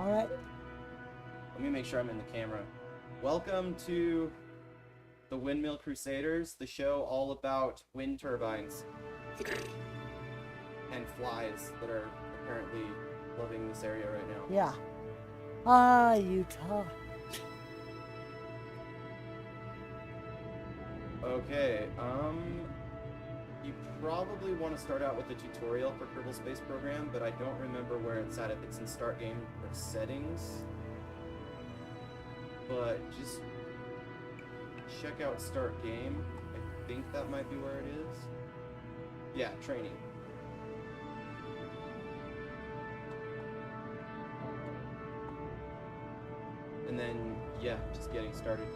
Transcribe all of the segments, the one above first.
Alright. Let me make sure I'm in the camera. Welcome to the Windmill Crusaders, the show all about wind turbines and flies that are apparently loving this area right now. Yeah. Utah. Okay, you probably want to start out with the tutorial for Kerbal Space Program, but I don't remember where it's at, if it's in Start Game or Settings. But just check out Start Game. I think that might be where it is. Yeah, Training. And then, yeah, just getting started.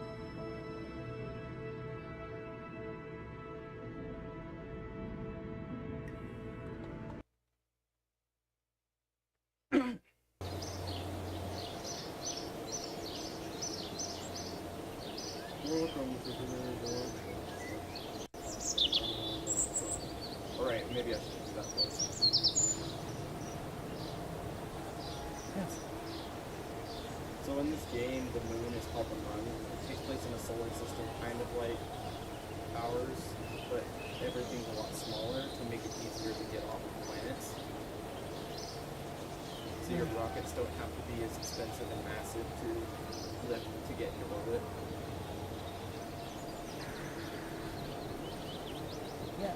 Alright, maybe I should do that first. Yes. So in this game, the moon is called the Mun. It takes place in a solar system kind of like ours, but everything's a lot smaller to make it easier to get off of planets. So your rockets don't have to be as expensive and massive to lift to get into orbit. Yeah.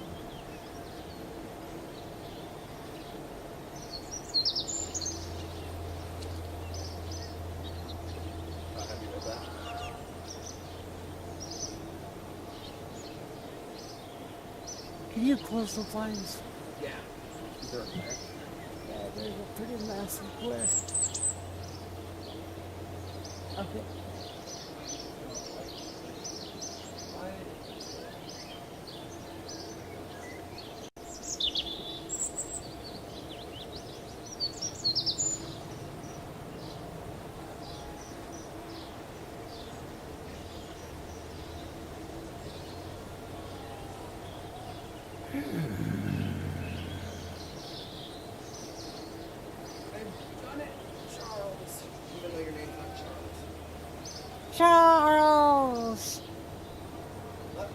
Have you read that? Can you close the blinds? Yeah. Is there a fire? Yeah, there's a pretty massive glare. Okay. I've done it, Charles. Even though your name's not Charles. Charles! What?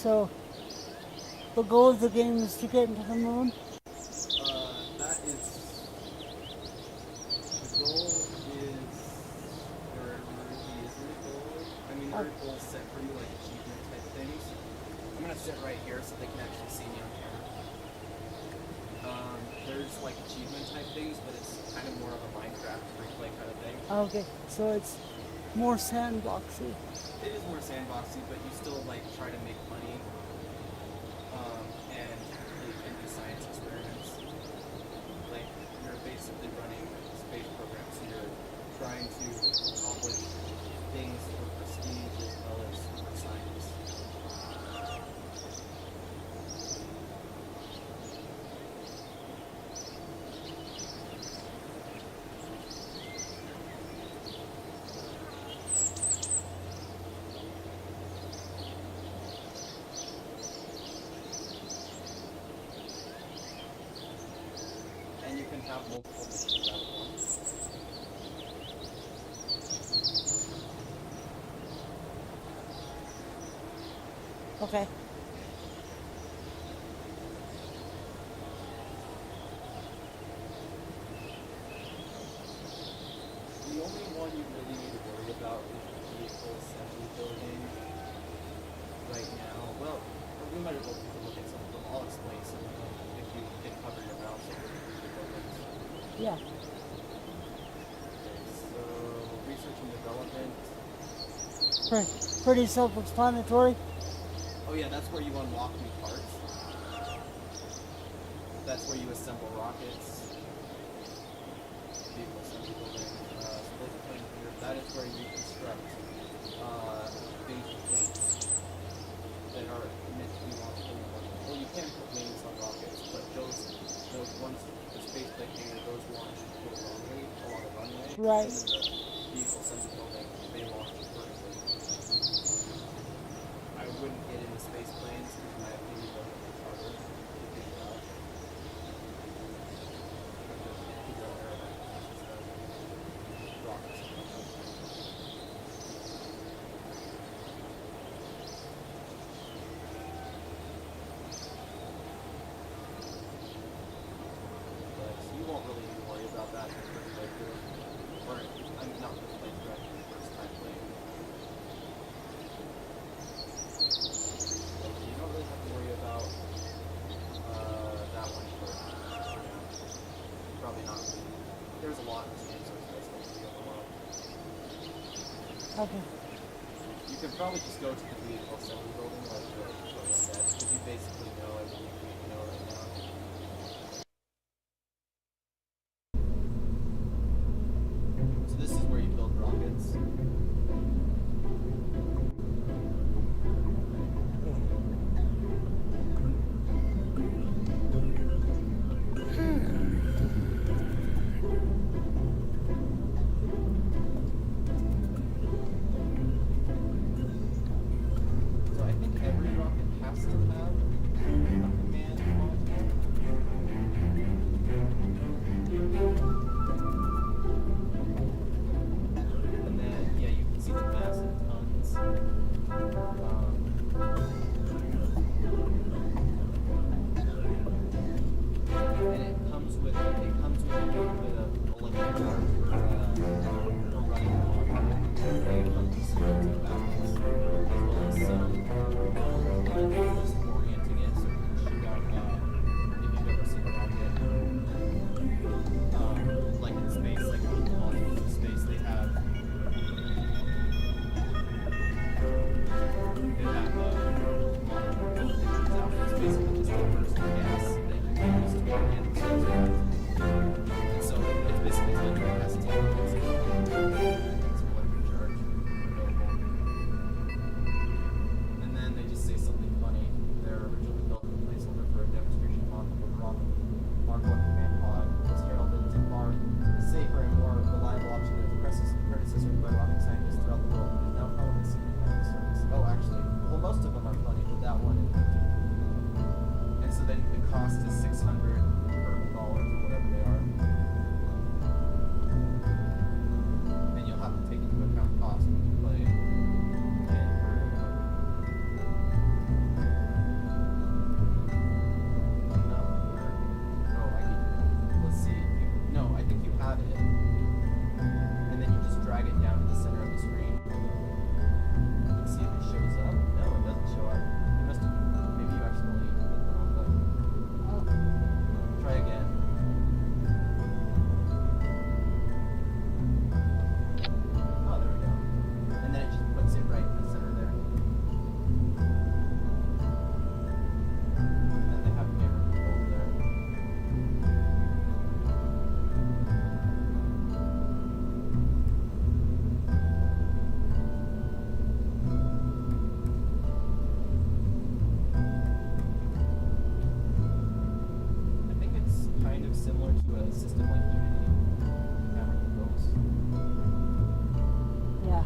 So, the goal of the game is to get into the moon? That is... The goal is... There really isn't a goal. I mean, there are goals set for you, like achievement type things. I'm gonna sit right here so they can actually see me on camera. There's like achievement type things, but it's kind of more of a Minecraft free-play kind of thing. Okay, so it's more sandboxy. It is more sandboxy, but you still like try to make money, and you can do science experiments. Like you're basically running a space program, so you're trying to accomplish things for prestige as well as for science. And you can have multiple missions at once. Okay. The only one you really need to worry about is the vehicle assembly building right now. Well, we might as well take a look at some of them. I'll explain some of them if you can cover your mouse over the buildings. Yeah. Okay, so research and development. Pretty self-explanatory. Oh yeah, that's where you unlock new parts. That's where you assemble rockets. vehicle assembly building. So there's a plane here. That is where you construct things with wings that are meant to be launched in the runway. Well, you can put wings on rockets, but those ones, the spaceplane hangar, those launch horizontally along the runway. Right. And then the vehicle assembly building, they launch vertically. I wouldn't get into space planes because in my opinion they're much harder to figure out. Figure out aerodynamics instead of rockets. But you won't really need to worry about that in the first playthrough. Or, I mean, not first playthrough, actually the first time playing. You don't really have to worry about that one for now. Probably not. There's a lot in this game, so it's basically going to be overwhelmed. Okay. You can probably just go to the vehicle assembly building like Joey said, because you basically know everything you need to know right now. So this is where you build rockets. So I think every rocket has to have a command module. And then, yeah, you can see the mass in tons. And it comes with a little bit of electric power for running the module. And it comes with some built-in batteries, as well as some just orienting it so it can shoot out. If you've ever seen a rocket, like in space, like modules in space, they have modules that shoots out. It's basically just a burst of gas that you can use to orient the spacecraft. And so it's basically telling you it has to take some electric charge available. And then they just say something funny. They're originally built as a placeholder for a demonstration module of a rocket. Mark 1 command pod was heralded as a far safer and more reliable option than its predecessor by rocket scientists throughout the world. It is now probably seen in public service. Oh, actually, well, most of them are funny, but that one is. And so then the cost is $600 per dollars or whatever they are. And you'll have to take into account cost when you play in vertical mode. No, let's see. No, I think you have it. And then you just drag it down to the center of the screen. And see if it shows up. No, it doesn't show up. You must have, maybe you accidentally hit the wrong button. Try again. Oh, there we go. And then it just puts it right in the center there. And they have camera controls there. I think it's kind of similar to a system like Unity camera controls. Yeah.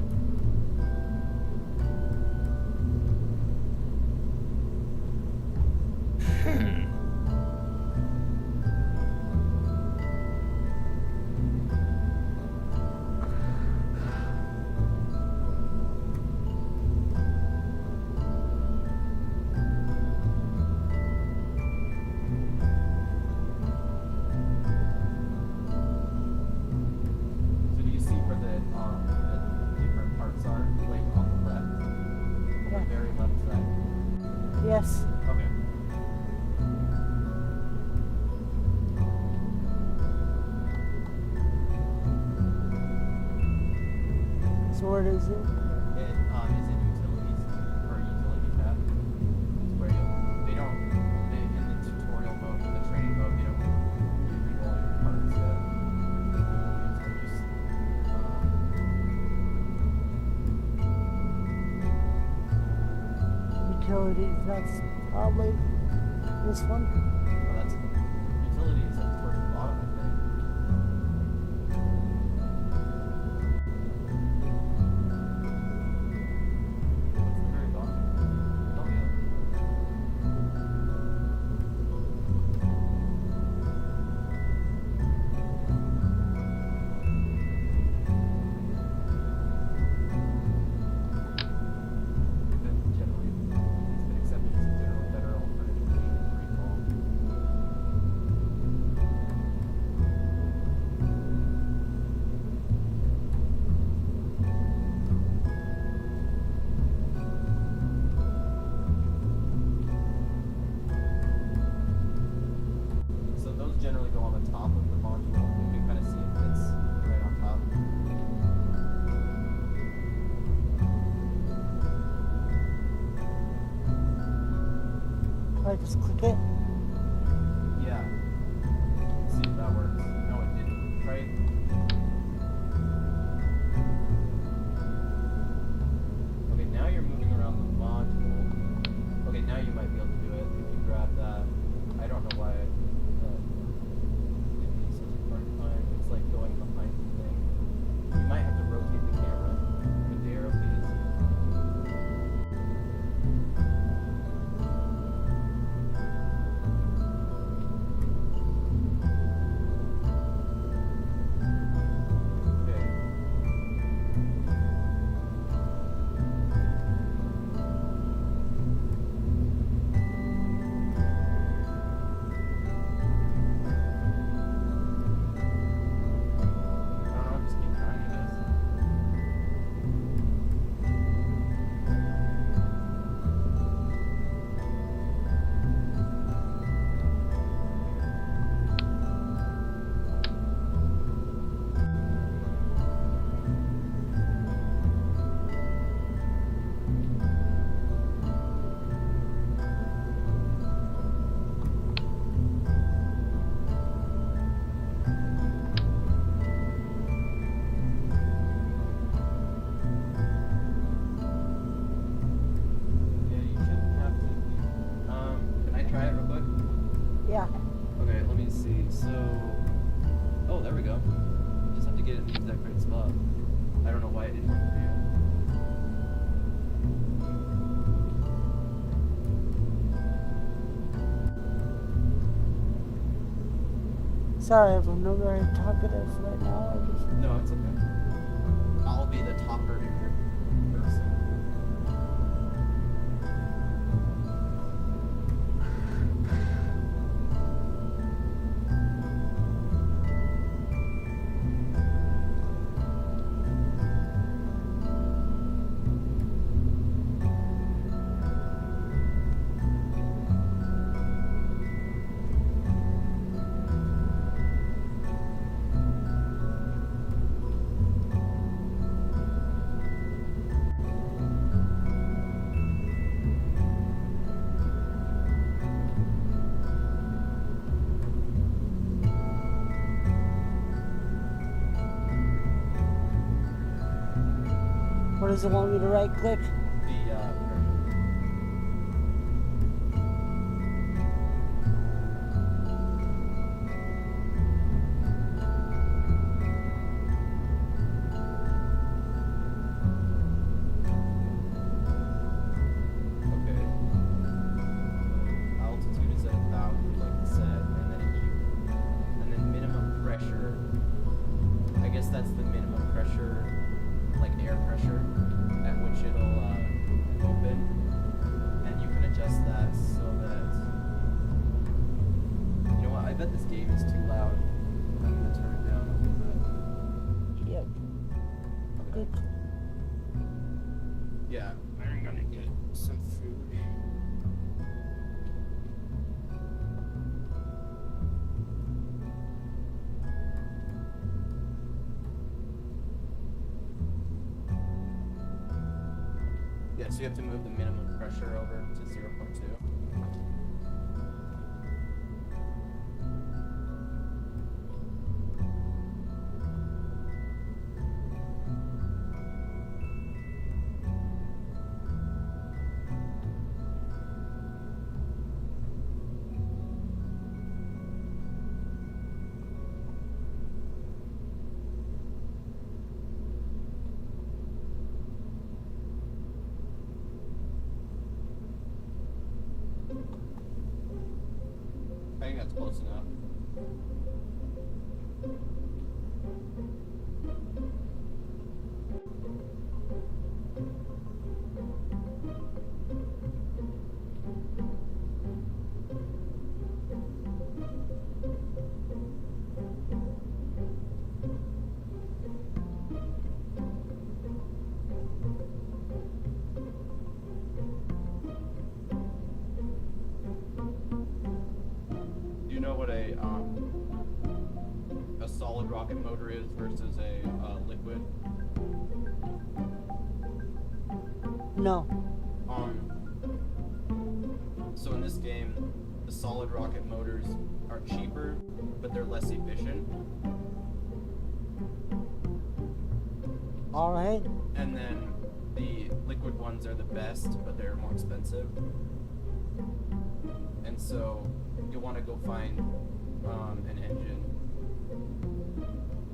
So do you see where the different parts are, like on the left, the Yeah. very left side? Yes. Okay. So where is it? It is in utilities or utility tab. It's where they don't in the tutorial mode, in the training mode, they don't give you all your parts yet. utilities. That's probably this one. Oh, that's utilities. That's towards the bottom, I think. What's the very bottom? Oh yeah. Generally, it's been accepted as a generally better alternative to free fall. So those generally go on the top of the module. You can kind of see it fits right on top. I just click it. Yeah. See if that works. No, it didn't. Try it. Okay, now you're moving around the module. Okay, now you might be able to do it if you grab that. I don't know why that gives me such a hard time. It's like going behind the thing. You might have to rotate the camera with the arrow keys. Okay. I don't know, just keep trying, I guess. Yeah, you shouldn't have to. Can I try it real quick? Yeah. Okay, let me see. So, oh, there we go. You just have to get it in the exact right spot. I don't know why it didn't work for you. Sorry if I'm not very talkative right now. I just No, it's okay. I'll be the talkative person. what does it want me to right click? The okay. Altitude is at 1,000, like it said, and then minimum pressure. I guess that's the minimum pressure, like air pressure, at which it'll open, and you can adjust that so that. You know what? I bet this game is too loud. I'm gonna turn it down a little bit. Yep. Okay. Good. Yeah, I'm gonna get some food. Yeah, so you have to move the minimum pressure over to 0.2. That's close enough. Do you know what a solid rocket motor is versus a liquid? No. So in this game, the solid rocket motors are cheaper, but they're less efficient. Alright. And then the liquid ones are the best, but they're more expensive. And so you'll want to go find an engine.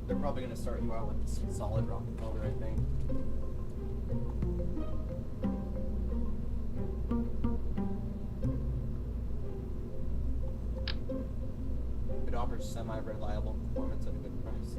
They're probably going to start you out with the solid rocket motor, I think. It offers semi-reliable performance at a good price.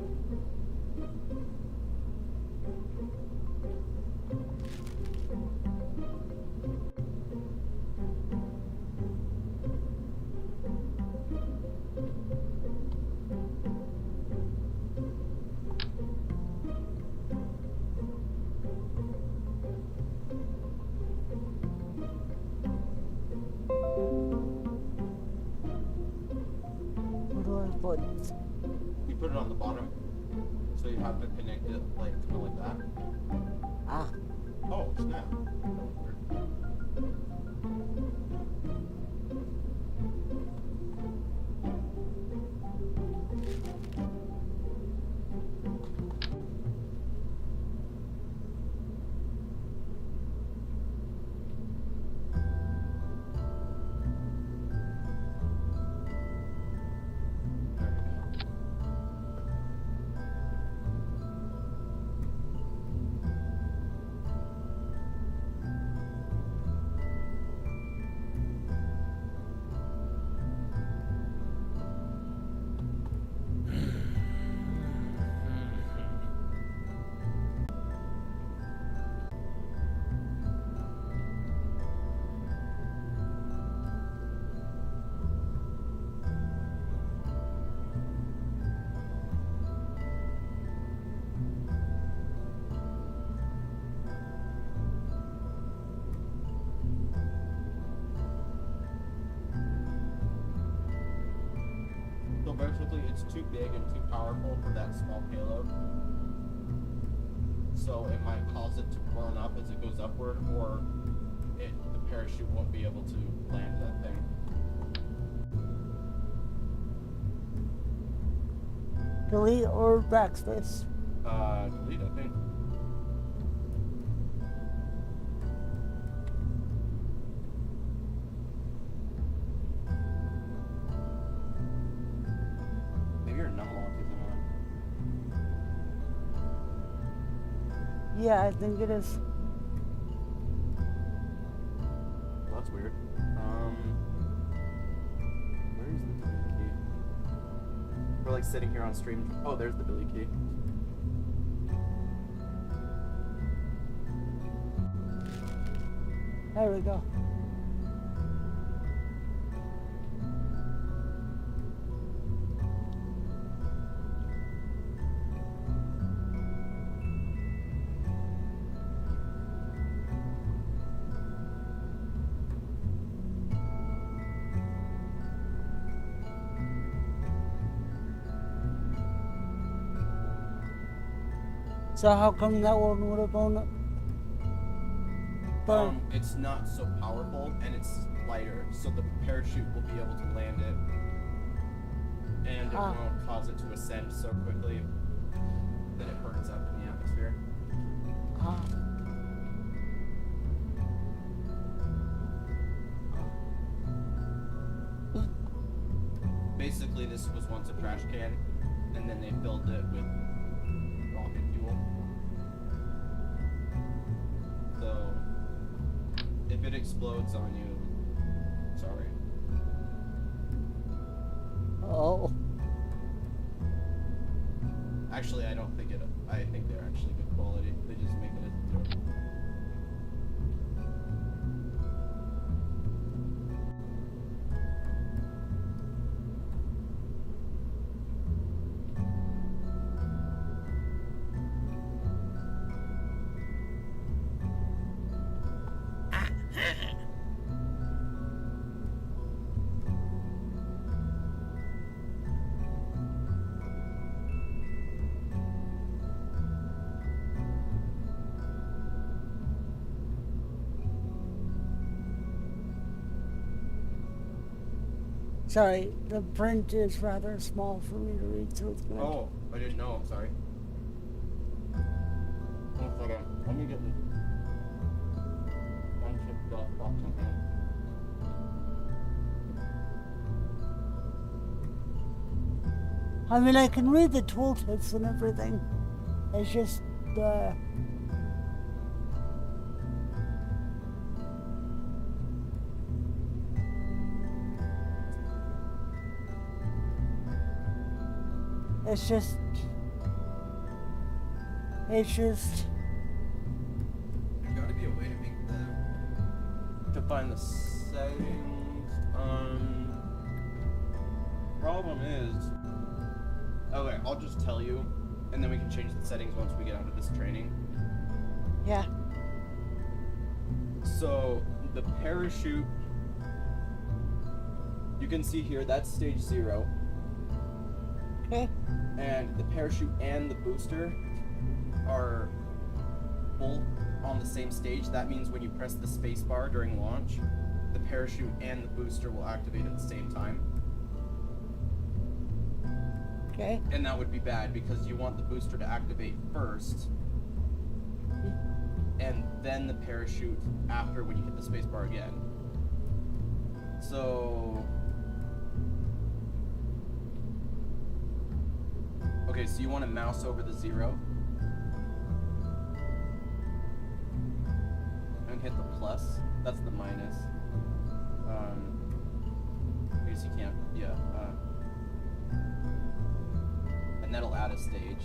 Where do I put? You put it on the bottom, so you have to connect it like that. Ah. Oh, snap. So basically, it's too big and too powerful for that small payload. So it might cause it to burn up as it goes upward, or the parachute won't be able to land that thing. Delete or backspace? Delete, I think. Maybe your numlock isn't on. Yeah, I think it is. Well, that's weird. Where is the delete key? We're like sitting here on stream. Oh, there's the delete key. There we go. So how come that one would have blown? It's not so powerful and it's lighter, so the parachute will be able to land it, and it won't cause it to ascend so quickly that it burns up in the atmosphere. Basically, this was once a trash can, and then they filled it with rocket fuel. So, if it explodes on you, sorry. Oh. Actually, I don't think it. I think they're actually good quality. They just make it a joke. Sorry, the print is rather small for me to read, so it's good. Oh, I didn't know. I'm sorry. One second. Let me get this. One chip dot box in here. I mean, I can read the tooltips and everything. It's just It's just. There's got to be a way to make to find the settings. Problem is. Okay, I'll just tell you, and then we can change the settings once we get out of this training. Yeah. So the parachute, you can see here that's stage 0. Okay. And the parachute and the booster are both on the same stage. That means when you press the space bar during launch, the parachute and the booster will activate at the same time. Okay. And that would be bad because you want the booster to activate first, and then the parachute after when you hit the space bar again. So... Okay, so you want to mouse over the 0 and hit the plus. That's the minus. I guess you can't. Yeah. And that'll add a stage.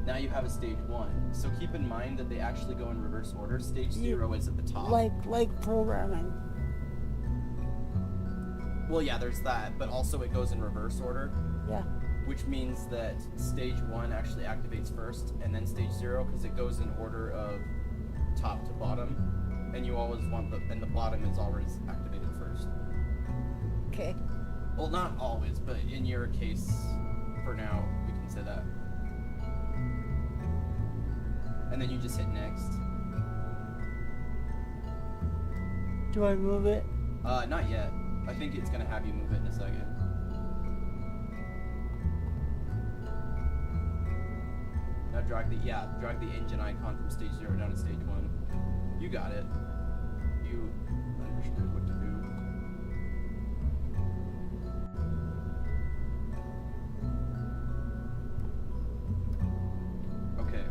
Now you have a stage 1. So keep in mind that they actually go in reverse order. Stage 0 is at the top. Like programming. Well, yeah, there's that, but also it goes in reverse order. Yeah. Which means that stage 1 actually activates first, and then stage 0, because it goes in order of top to bottom, and you always want and the bottom is always activated first. Okay. Well, not always, but in your case, for now, we can say that. And then you just hit next. Do I move it? Not yet. I think it's gonna have you move it in a second. Now drag the engine icon from stage 0 down to stage 1. You got it. You understood what to do. Okay.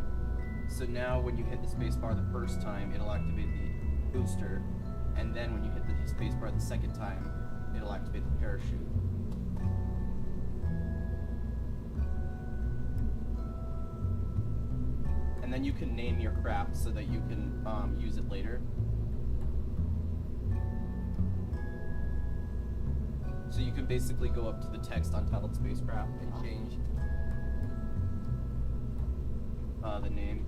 So now when you hit the spacebar the first time, it'll activate the booster, and then when you hit the spacebar the second time, it'll activate the parachute. And then you can name your craft so that you can use it later. So you can basically go up to the text Untitled Spacecraft and change the name.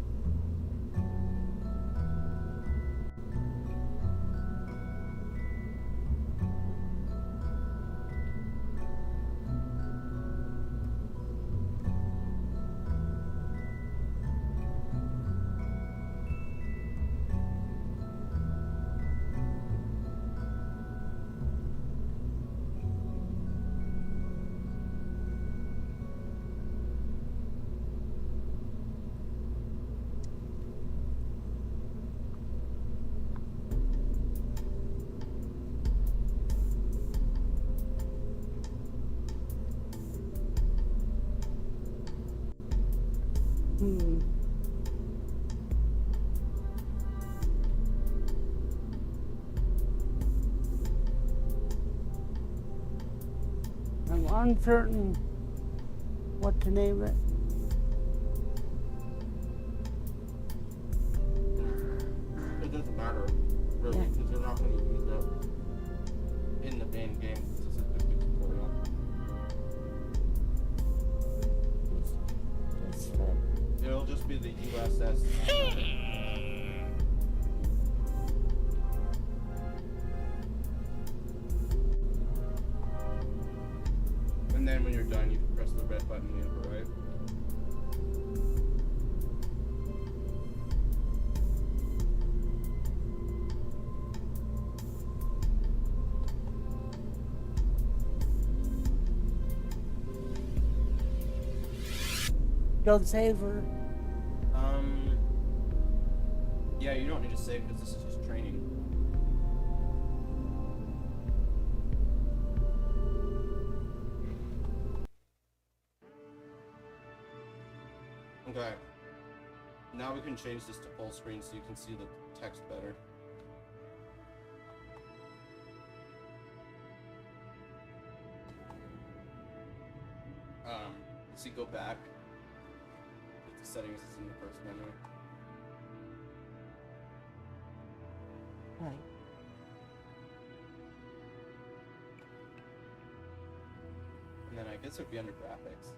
uncertain what to name it. It doesn't matter, really, Yeah. because you're not going to use it in the main game. This is a quick tutorial. It's It'll just be the USS. And then when you're done, you can press the red button in the upper right. don't save her. Yeah, you don't need to save because this is just training. Okay. Now we can change this to full screen so you can see the text better. See, go back. The settings is in the first menu. Right. And then I guess it would be under graphics.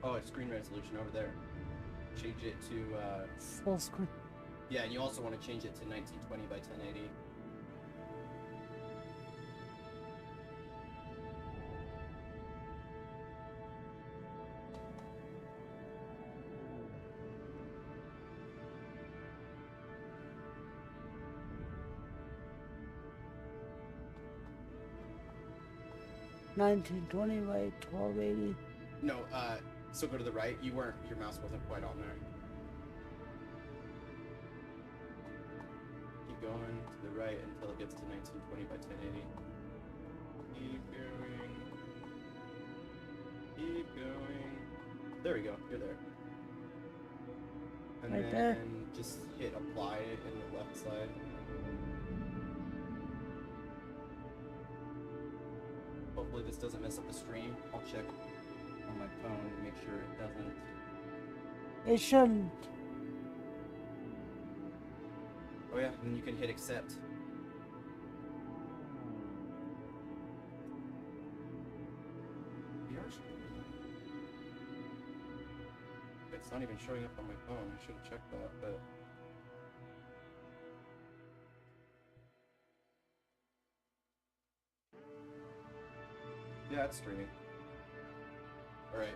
Oh, it's screen resolution over there. Change it to, Full screen. yeah, and you also want to change it to 1920 by 1080. $19.20 by $12.80. No, so go to the right. Your mouse wasn't quite on there. Keep going to the right until it gets to 1920 by 1080. Keep going. Keep going. There we go. You're there. And Right then there? just hit apply in the left side. Hopefully this doesn't mess up the stream. I'll check on my phone to make sure it doesn't. It shouldn't. Oh yeah, and then you can hit accept. It's not even showing up on my phone. I should have checked that, but yeah, it's streaming. All right.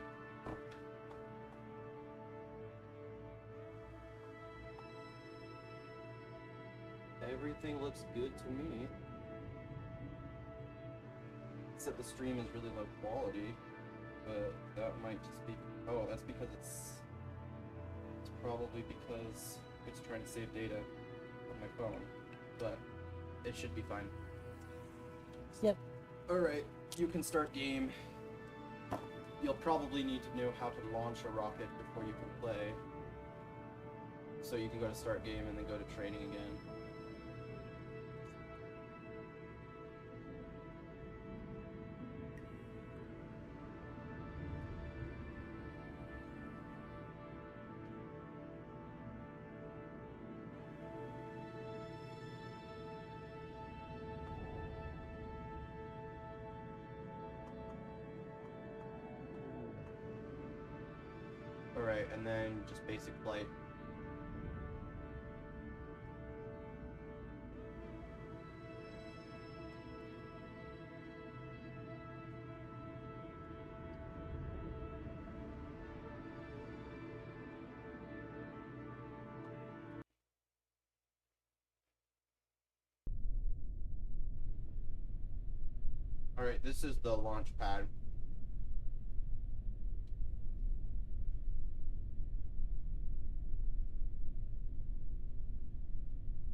Everything looks good to me. Except the stream is really low quality, but that might just be. Oh, that's because it's probably because it's trying to save data on my phone, but it should be fine. Yep. Alright, you can start game. You'll probably need to know how to launch a rocket before you can play. So you can go to start game and then go to training again. Alright, and then just basic flight. Alright, this is the launch pad.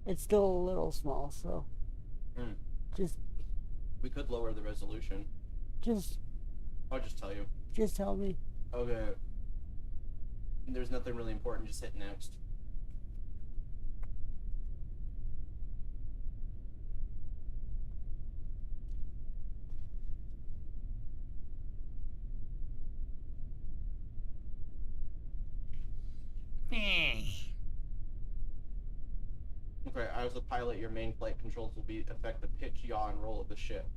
It's still a little small, so just We could lower the resolution. Just I'll just tell you. just tell me. Okay. There's nothing really important. Just hit next. Okay, as a pilot, your main flight controls will affect the pitch, yaw, and roll of the ship.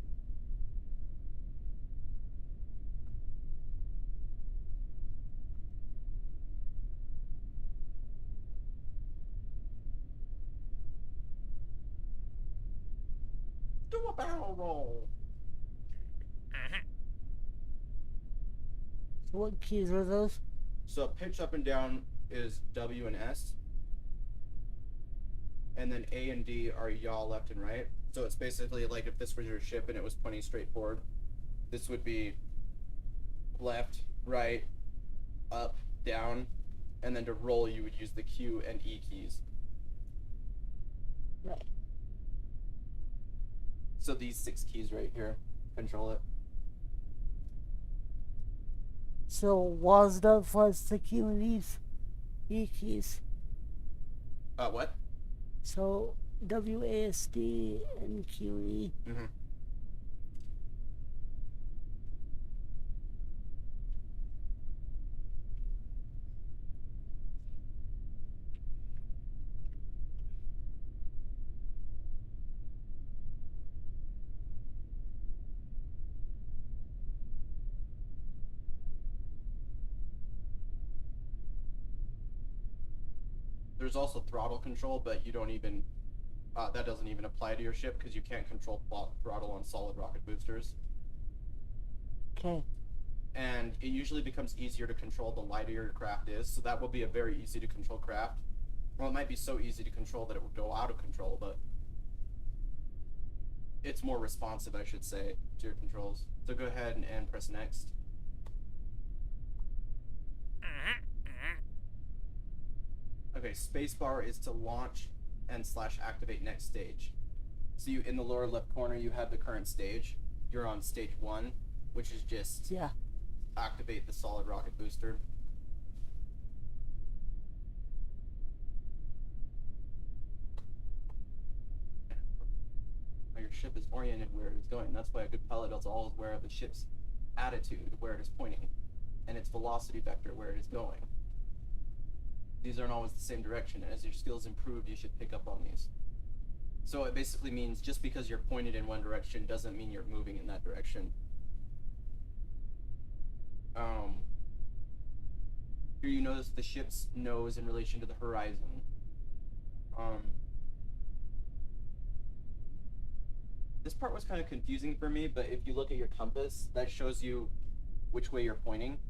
Do a barrel roll. So what keys are those? So pitch up and down is W and S. And then A and D are yaw left and right. So it's basically like if this was your ship and it was pointing straight forward, this would be left, right, up, down, and then to roll you would use the Q and E keys. Right. So these 6 keys right here control it. So WASD plus the Q and E keys. What? So WASD and Q and E. Mm-hmm. There's also throttle control, but you don't even, that doesn't even apply to your ship because you can't control throttle on solid rocket boosters. Okay. And it usually becomes easier to control the lighter your craft is, so that will be a very easy to control craft. Well, it might be so easy to control that it would go out of control, but it's more responsive, I should say, to your controls. So go ahead and press next. Okay, spacebar is to launch and / activate next stage. So you, in the lower left corner, you have the current stage. You're on stage 1, which is just activate the solid rocket booster. Your ship is oriented where it is going. That's why a good pilot is always aware of the ship's attitude, where it is pointing, and its velocity vector, where it is going. These aren't always the same direction, and as your skills improve, you should pick up on these. So it basically means just because you're pointed in one direction doesn't mean you're moving in that direction. Here you notice the ship's nose in relation to the horizon. This part was kind of confusing for me, but if you look at your compass, that shows you which way you're pointing.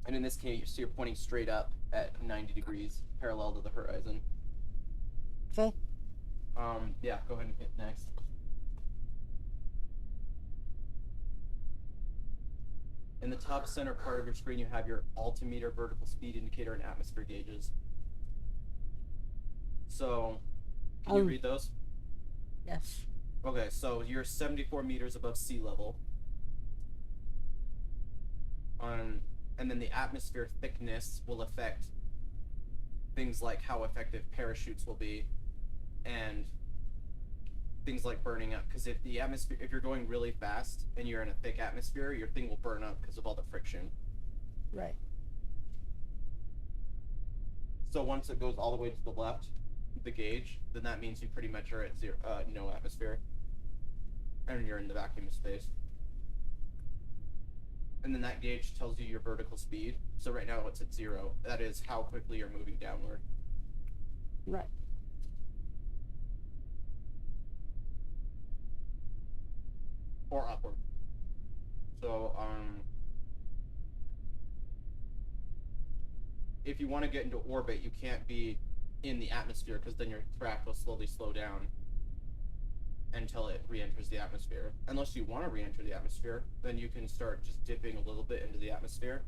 And in this case, you're pointing straight up at 90 degrees, parallel to the horizon. Okay. Yeah, go ahead and hit next. In the top center part of your screen, you have your altimeter, vertical speed indicator, and atmosphere gauges. So, can you read those? Yes. Okay, so you're 74 meters above sea level. And then the atmosphere thickness will affect things like how effective parachutes will be, and things like burning up. Because if you're going really fast and you're in a thick atmosphere, your thing will burn up because of all the friction. Right. So once it goes all the way to the left, the gauge, then that means you pretty much are at zero, no atmosphere, and you're in the vacuum of space. And then that gauge tells you your vertical speed. So right now it's at 0. That is how quickly you're moving downward. Right. Or upward. So, if you want to get into orbit, you can't be in the atmosphere because then your craft will slowly slow down until it re-enters the atmosphere. Unless you want to re-enter the atmosphere, then you can start just dipping a little bit into the atmosphere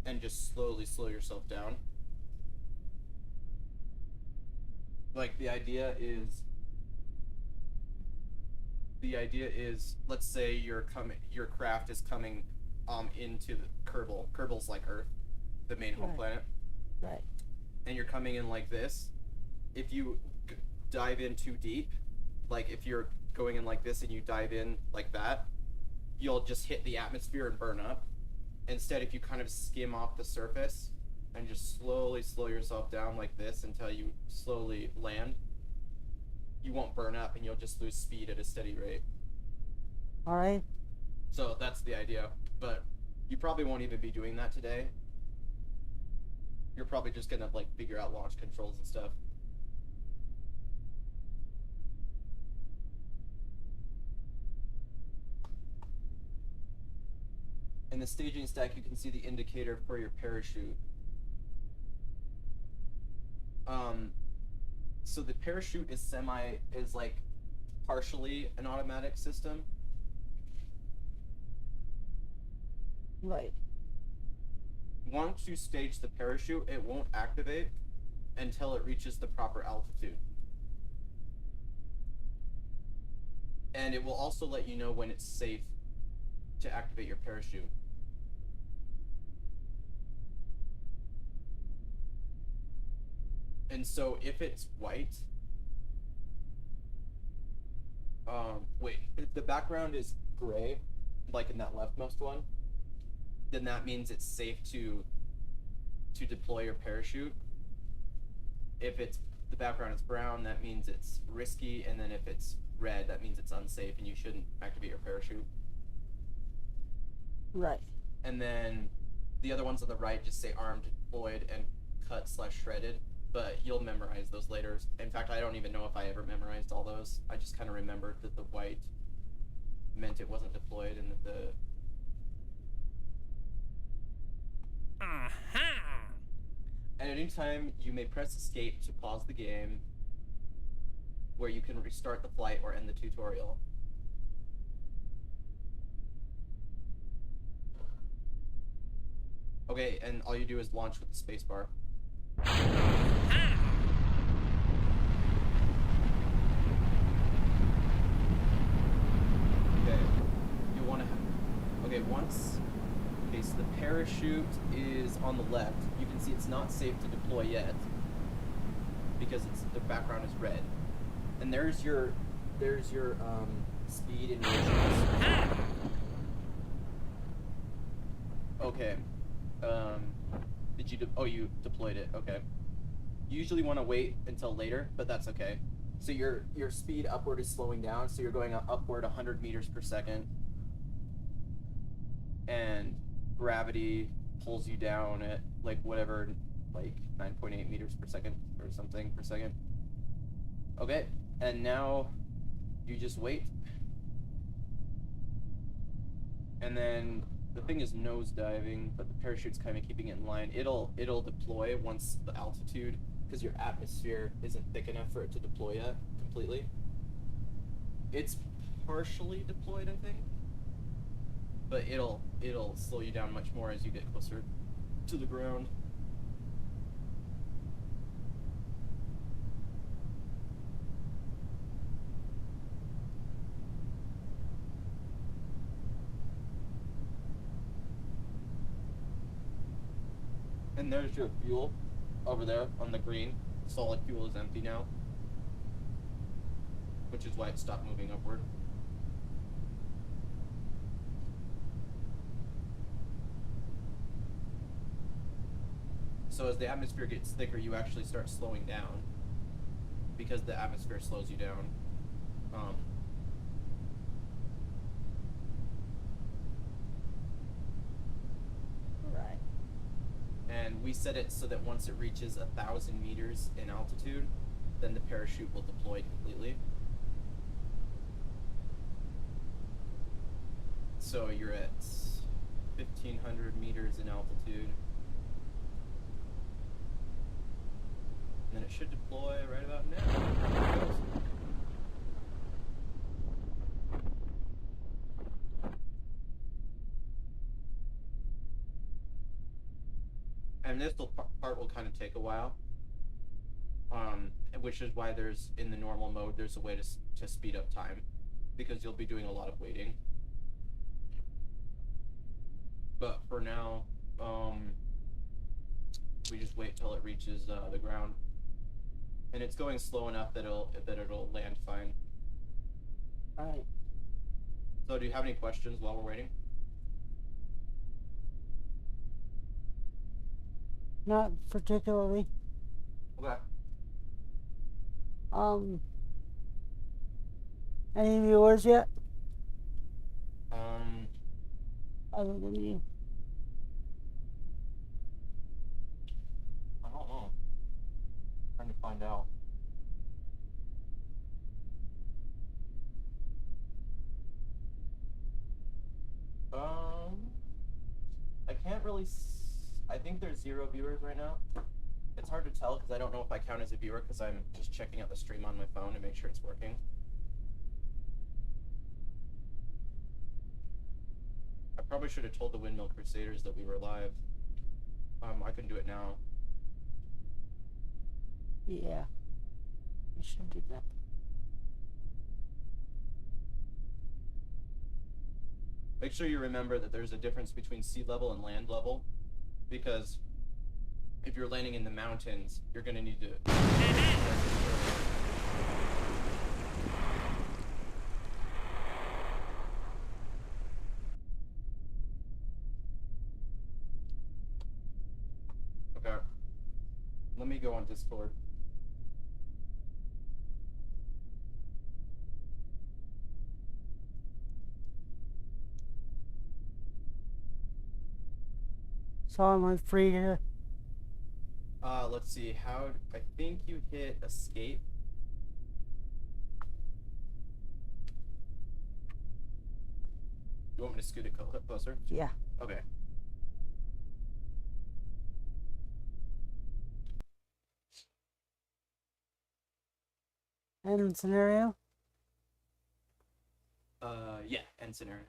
and just slowly slow yourself down. Like, the idea the idea is, let's say your craft is coming into the Kerbal. Kerbal's like Earth, the main home Right. planet, Right. and you're coming in like this. If you dive in too deep, like if you're going in like this and you dive in like that, you'll just hit the atmosphere and burn up. Instead, if you kind of skim off the surface and just slowly slow yourself down like this until you slowly land, you won't burn up and you'll just lose speed at a steady rate. All right. So that's the idea. But you probably won't even be doing that today. You're probably just gonna like figure out launch controls and stuff. In the staging stack, you can see the indicator for your parachute. So the parachute is like partially an automatic system. Right. Once you stage the parachute, it won't activate until it reaches the proper altitude. And it will also let you know when it's safe to activate your parachute. And so if it's white, wait, if the background is gray, like in that leftmost one, then that means it's safe to deploy your parachute. If the background is brown, that means it's risky, and then if it's red, that means it's unsafe and you shouldn't activate your parachute. Right. And then the other ones on the right just say armed, deployed, and cut/shredded, but you'll memorize those later. In fact, I don't even know if I ever memorized all those. I just kind of remembered that the white meant it wasn't deployed and that the... Aha! At any time, you may press escape to pause the game, where you can restart the flight or end the tutorial. Okay, and all you do is launch with the spacebar. Okay, you want to have... Okay, okay, so the parachute is on the left. You can see it's not safe to deploy yet because the background is red. And there's your speed and motions. Okay. Did you you deployed it. Okay. You usually want to wait until later, but that's okay. So your speed upward is slowing down, so you're going upward 100 meters per second. And gravity pulls you down at like whatever, like 9.8 meters per second or something per second. Okay, and now you just wait. And then the thing is nose diving, but the parachute's kind of keeping it in line. It'll deploy once the altitude, because your atmosphere isn't thick enough for it to deploy yet completely. It's partially deployed, I think, but it'll slow you down much more as you get closer to the ground. And there's your fuel over there on the green. Solid fuel is empty now, which is why it stopped moving upward. So as the atmosphere gets thicker, you actually start slowing down because the atmosphere slows you down. Right. And we set it so that once it reaches 1,000 meters in altitude, then the parachute will deploy completely. So you're at 1,500 meters in altitude. And then it should deploy right about now. There it goes. And this part will kind of take a while, which is why in the normal mode, there's a way to speed up time. because you'll be doing a lot of waiting. But for now, we just wait till it reaches the ground, and it's going slow enough that it'll land fine. Alright. So, do you have any questions while we're waiting? Not particularly. Okay. Any viewers yet? Um, Other than you? I don't know. Trying to find out. I can't really. I think there's 0 viewers right now. It's hard to tell because I don't know if I count as a viewer because I'm just checking out the stream on my phone to make sure it's working. I probably should have told the Windmill Crusaders that we were live. I can do it now. Yeah. You should do that. Make sure you remember that there's a difference between sea level and land level, because if you're landing in the mountains, you're going to need to... Okay. Let me go on Discord. So am I free to... Let's see, I think you hit escape. You want me to scoot it closer? Yeah. Okay. End scenario? Yeah, end scenario.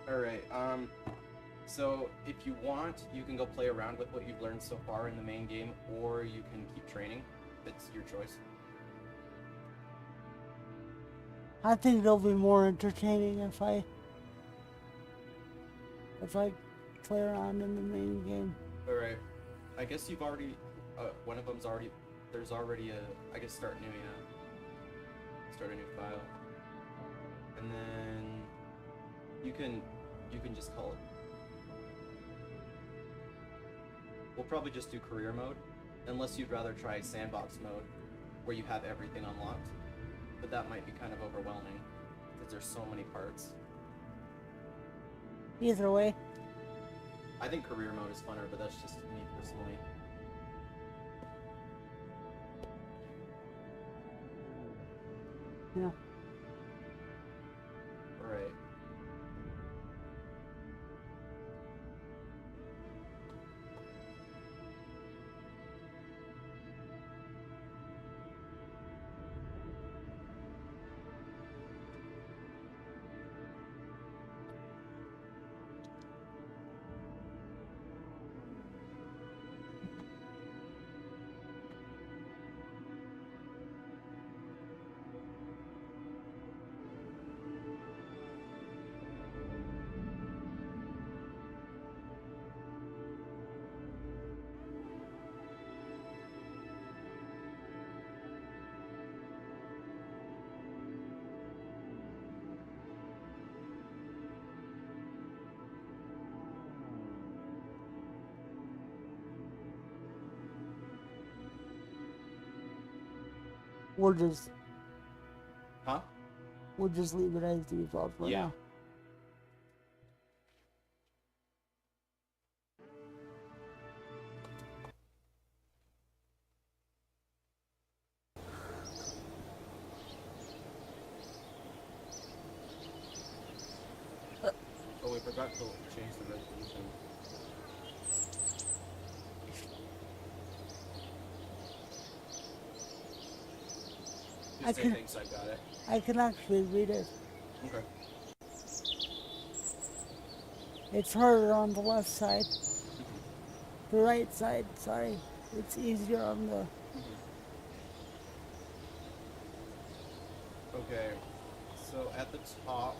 Alright, so if you want, you can go play around with what you've learned so far in the main game, or you can keep training. It's your choice. I think it'll be more entertaining if I play around in the main game. Alright, I guess you've already, one of them's already, there's already a, I guess start new, yeah. Start a new file. And then you can just call it. We'll probably just do career mode, unless you'd rather try sandbox mode, where you have everything unlocked. But that might be kind of overwhelming, because there's so many parts. Either way. I think career mode is funner, but that's just me personally. Yeah. Alright. We'll just Huh? we'll just leave it as default for Yeah. now. Oh, we forgot to change the resolution. I Just say can- thanks, I got it. I can actually read it. Okay. It's harder on the left side. The right side, sorry. It's easier on the... Okay, so at the top,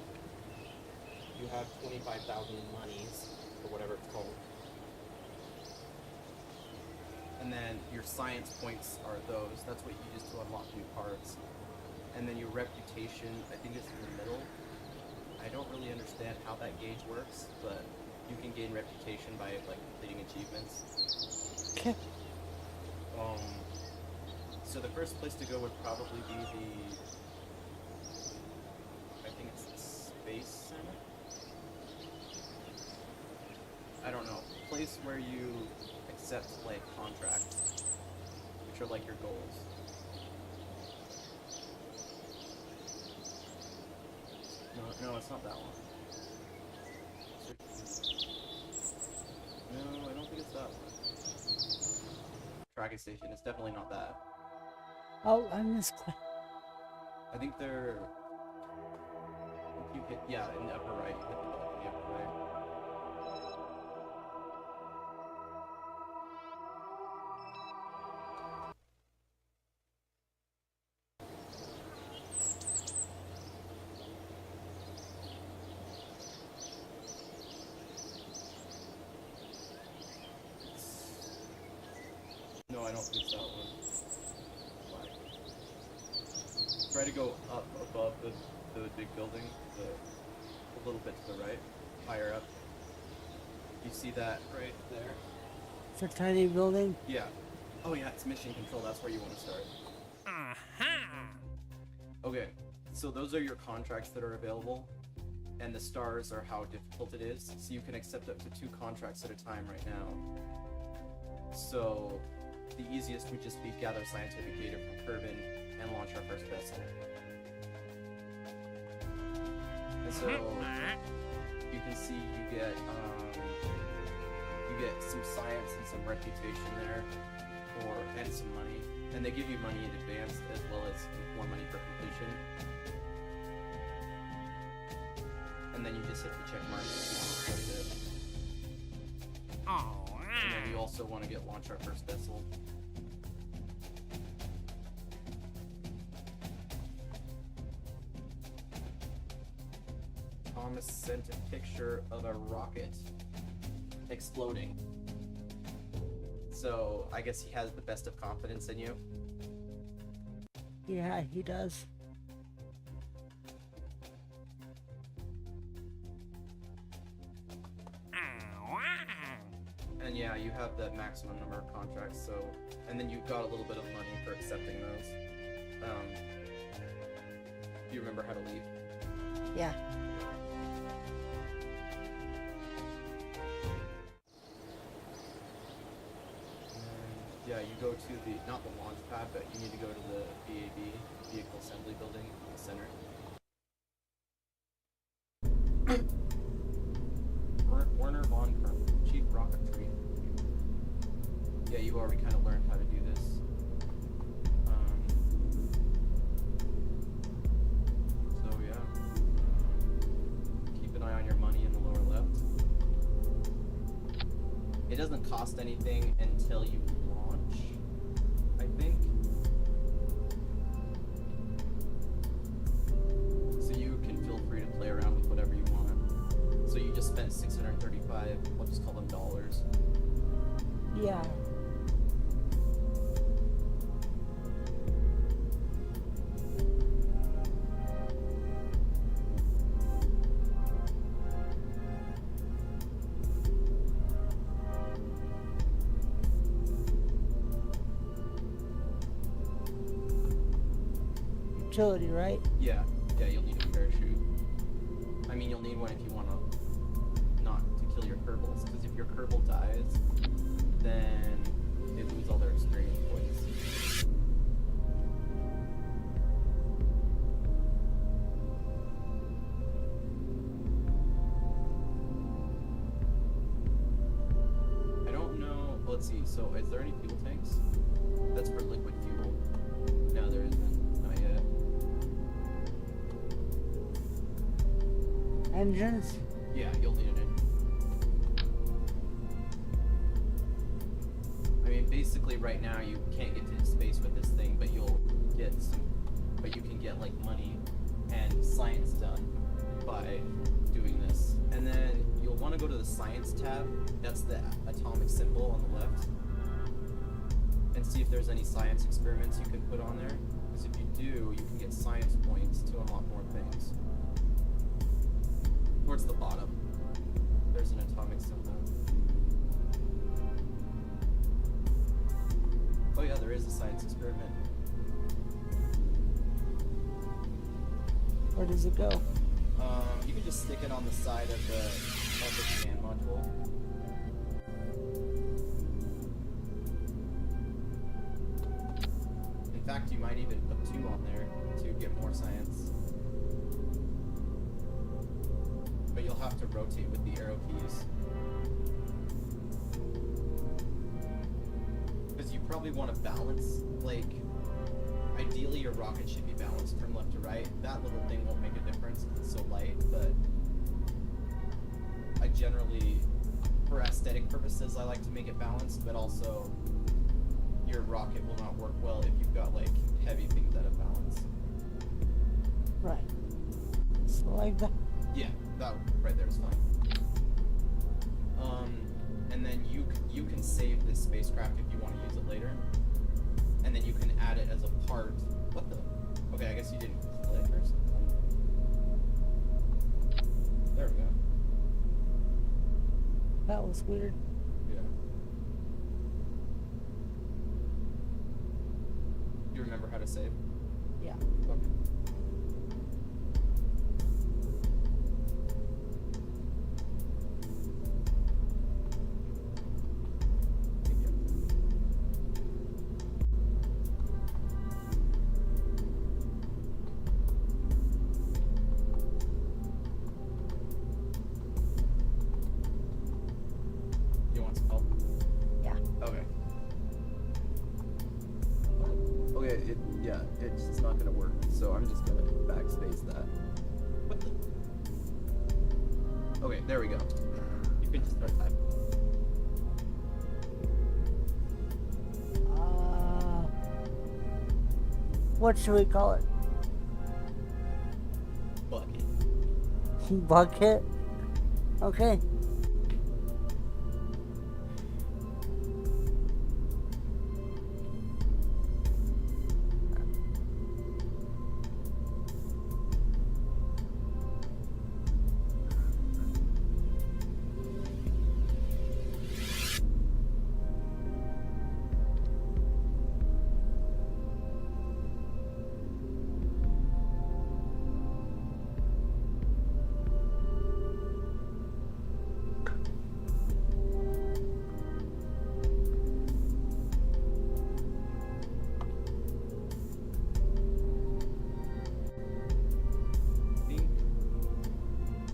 you have 25,000 monies, or whatever it's called. And then your science points are those. That's what you use to unlock new cards. And then your reputation, I think it's in the middle. I don't really understand how that gauge works, but you can gain reputation by like completing achievements. Okay. So the first place to go would probably be I think it's the Space Center? I don't know. Place where you accept like contracts, which are like your goals. No, it's not that one. No, I don't think it's that one. Tracking station, it's definitely not that. Oh, I misclicked. I think they're... If you hit, yeah, in the upper right, you hit the button in the upper right. No, I don't think it's that one. Why? Try to go up above the big building, a little bit to the right, higher up. You see that right there? It's a tiny building. Yeah. Oh yeah, it's mission control, that's where you want to start. Okay, so those are your contracts that are available, and the stars are how difficult it is, so you can accept up to 2 contracts at a time right now. So, the easiest would just be gather scientific data from Kerbal and launch our first vessel. And so, you can see you get some science and some reputation there, and some money. And they give you money in advance as well as more money for completion. And then you just hit the check mark if you want to accept it. And then you also want to get launch our first vessel. Thomas sent a picture of a rocket exploding. So I guess he has the best of confidence in you. Yeah, he does. And yeah, you have the maximum number of contracts, so... And then you've got a little bit of money for accepting those. Do you remember how to leave? Yeah. Yeah, you go to the, not the launch pad, but you need to go to the VAB, Vehicle Assembly Building in the center. Werner von Kern, Chief Rocketry. Yeah, you already kind of learned how to do this. So yeah, keep an eye on your money in the lower left. It doesn't cost anything until you launch, I think. So you can feel free to play around with whatever you want. So you just spent 635, we'll just call them dollars. Yeah. Utility, right? Yeah, you'll need a parachute. I mean, you'll need one if you want to not to kill your Kerbals, because if your Kerbal dies, then they lose all their experience points. I don't know. Let's see. So, is there any fuel tanks? That's for liquid fuel. No, there isn't. Not yet. Engines? Yeah, you'll need an engine. I mean, basically, right now you can't get to space with this thing, but you can get like money and science done by doing this. And then you'll want to go to the science tab. That's the atomic symbol on the left, and see if there's any science experiments you can put on there. Because if you do, you can get science points to unlock more things. Towards the bottom, there's an atomic symbol. Oh yeah, there is a science experiment. Where does it go? You can just stick it on the side of the scan module. In fact, you might even put 2 on there to get more science. But you'll have to rotate with the arrow keys. Because you probably want to balance, like, ideally your rocket should be balanced from left to right. That little thing won't make a difference because it's so light, but I generally, for aesthetic purposes, I like to make it balanced, but also your rocket will not work well if you've got, like, heavy things out of balance. Right. So like that. Yeah, that right there is fine. And then you can save this spacecraft if you want to use it later. And then you can add it as a part. What the? Okay, I guess you didn't click or something. There we go. That was weird. Yeah. You remember how to save? Yeah. Okay. You want some help? Yeah. Okay. Okay, it's not gonna work, so I'm just gonna backspace that. What the? Okay, there we go. You can just start typing. What should we call it? Bucket. Bucket? Okay.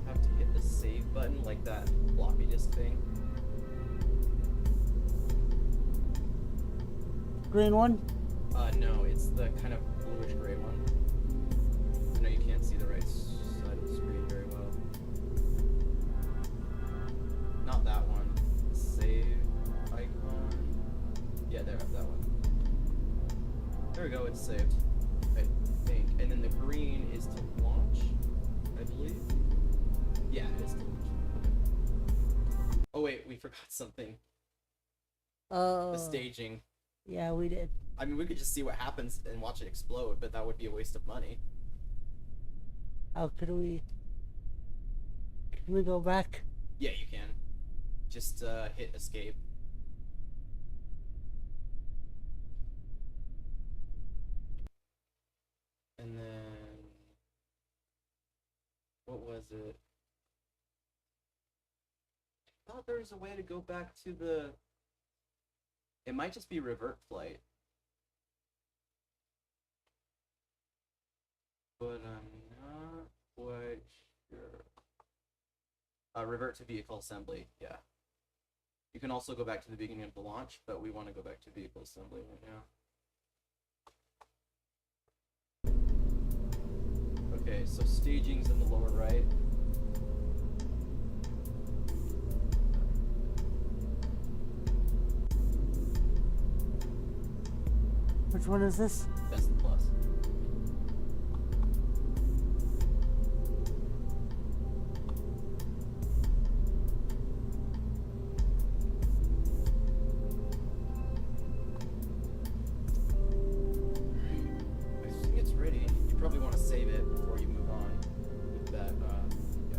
Have to hit the save button like that floppy disk thing. Green one? No, it's the kind of bluish gray one. I know you can't see the right side of the screen very well. Not that one. Save icon. Yeah, there, that one. There we go, it's saved. I think. And then the green is to launch, I believe. Yeah, it is to launch. Okay. Oh wait, we forgot something. The staging. Yeah, we did. I mean, we could just see what happens and watch it explode, but that would be a waste of money. How could we? Can we go back? Yeah, you can. Just hit escape. And then... what was it? I thought there was a way to go back to the... It might just be revert flight. But I'm not quite sure. Revert to vehicle assembly, yeah. You can also go back to the beginning of the launch, but we want to go back to vehicle assembly right now. Okay, so staging's in the lower right. Which one is this? That's the plus. I think it's ready. You probably want to save it before you move on with that. Yeah.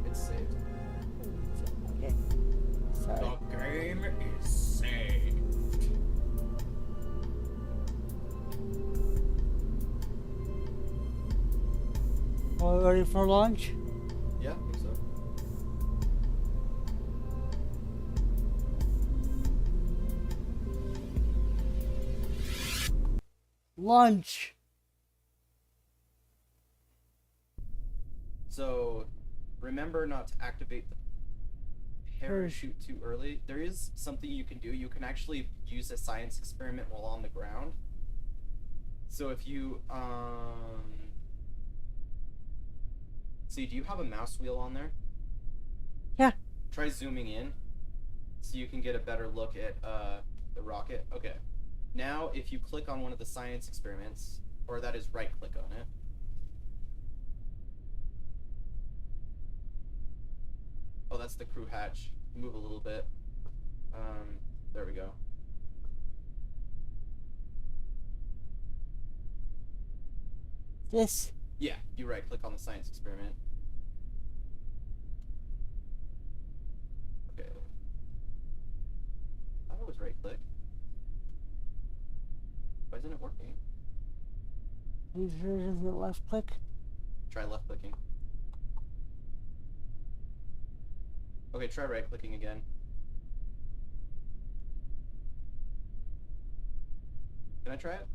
It's saved. Okay. Sorry. The game is saved. Are we ready for launch? Yeah, I think so. Launch. So, remember not to activate the parachute too early. There is something you can do. You can actually use a science experiment while on the ground. So if you, see, do you have a mouse wheel on there? Yeah. Try zooming in so you can get a better look at the rocket. Okay. Now, if you click on one of the science experiments, or that is right click on it. Oh, that's the crew hatch. Move a little bit. There we go. This. Yeah, you right click on the science experiment. Okay. I thought it was right click. Why isn't it working? Are you sure it isn't left click? Try left clicking. Okay, try right clicking again. Can I try it?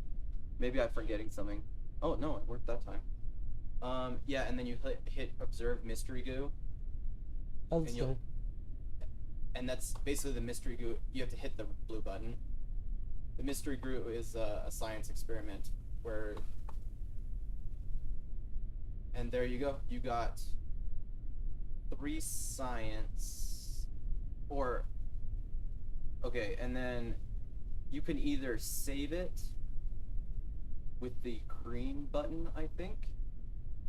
Maybe I'm forgetting something. Oh, no, it worked that time. Yeah, and then you hit observe mystery goo. That's And you'll- good. And that's basically the mystery goo. You have to hit the blue button. The mystery goo is a science experiment where... And there you go. You got 3 science... Or... Okay, and then you can either save it with the green button, I think,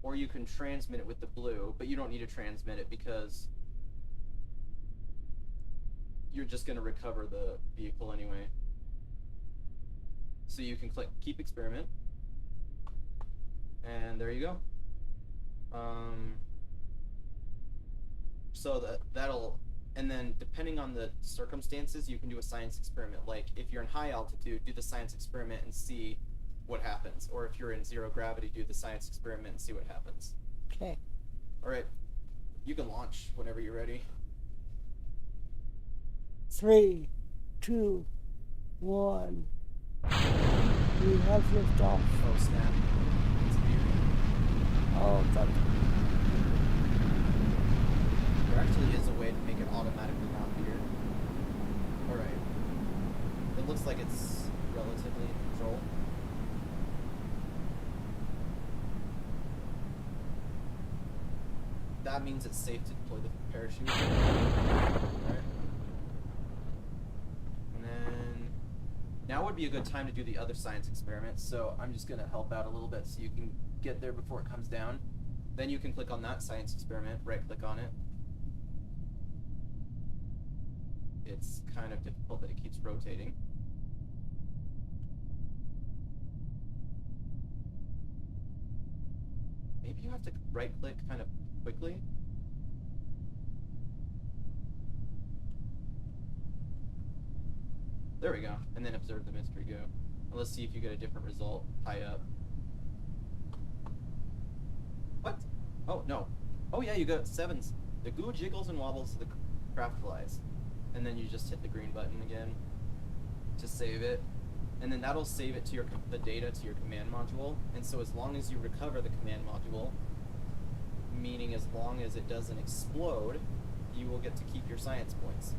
or you can transmit it with the blue, but you don't need to transmit it because you're just going to recover the vehicle anyway. So you can click keep experiment, and there you go. So that'll, and then depending on the circumstances, you can do a science experiment. Like if you're in high altitude, do the science experiment and see what happens. Or if you're in 0 gravity, do the science experiment and see what happens. Okay. All right, you can launch whenever you're ready. 3, 2, 1. We have liftoff. Oh snap! It's veering. Oh, that. There actually is a way to make it automatically not veer. All right. It looks like it's relatively in control. That means it's safe to deploy the parachute. Alright. And then now would be a good time to do the other science experiments, so I'm just gonna help out a little bit so you can get there before it comes down. Then you can click on that science experiment, right click on it. It's kind of difficult that it keeps rotating. Maybe you have to right click kind of quickly. There we go. And then observe the mystery go. And let's see if you get a different result. High up. What? Oh, no. Oh yeah, you got 7s. The goo jiggles and wobbles, the craft flies. And then you just hit the green button again to save it. And then that'll save it to the data to your command module. And so as long as you recover the command module, meaning as long as it doesn't explode, you will get to keep your science points.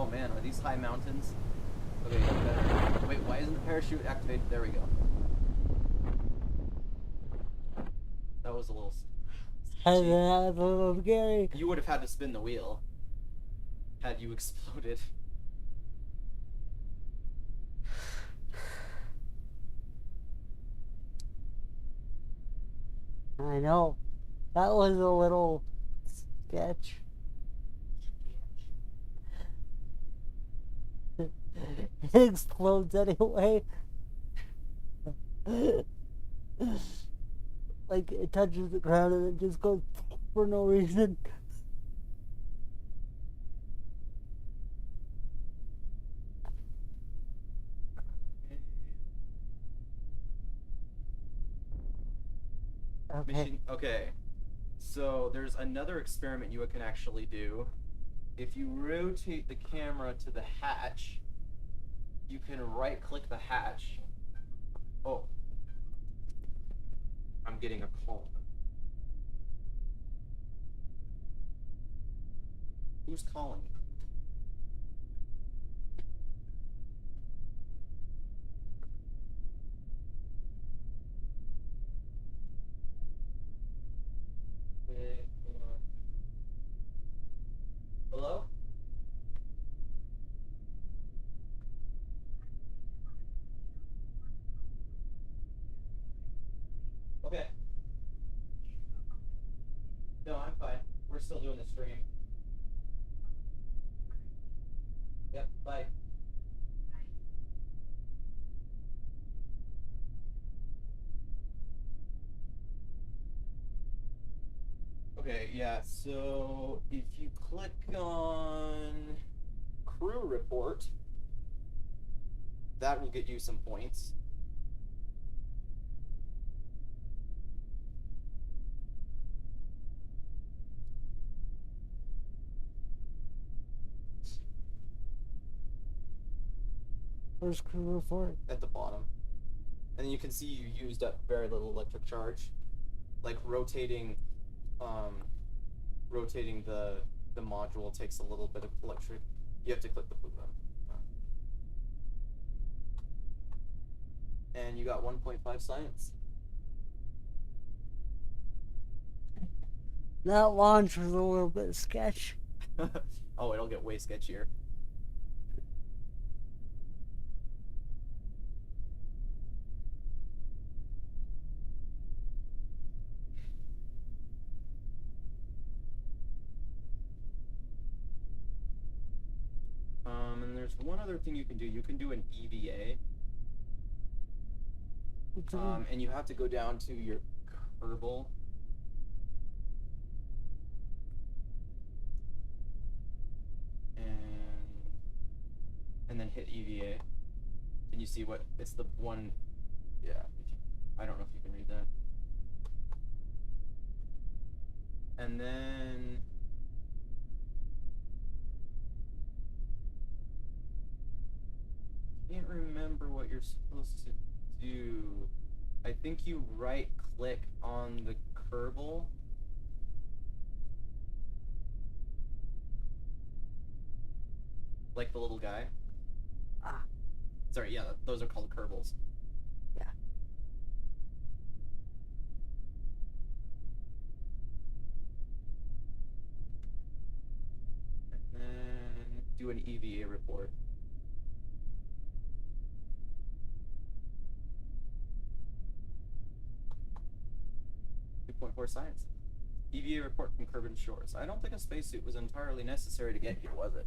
Oh man, are these high mountains? Okay, better. Wait, why isn't the parachute activated? There we go. That was a little sketchy. That's a little scary. You would have had to spin the wheel had you exploded. I know. That was a little sketch. It explodes anyway. Like it touches the ground and it just goes for no reason. Okay. Mission. Okay. So there's another experiment you can actually do. If you rotate the camera to the hatch, you can right-click the hatch. Oh. I'm getting a call. Who's calling? Wait, hold on. Hello? Okay. No, I'm fine. We're still doing the stream. Yep, bye. Okay, yeah, so if you click on crew report, that will get you some points. Where's crew report? At the bottom. And you can see you used up very little electric charge. Like rotating the module takes a little bit of electric. You have to click the blue button. And you got 1.5 science. That launch was a little bit sketch. Oh, it'll get way sketchier. And there's one other thing you can do. You can do an EVA. And you have to go down to your Kerbal. And then hit EVA. Can you see what it's the one? Yeah. I don't know if you can read that. And then can't remember what you're supposed to do. I think you right click on the Kerbal. Like the little guy. Ah. Sorry, yeah, those are called Kerbals. Yeah. And then do an EVA report. .4 science. EVA report from Kerbal Shores. I don't think a spacesuit was entirely necessary to get here, was it?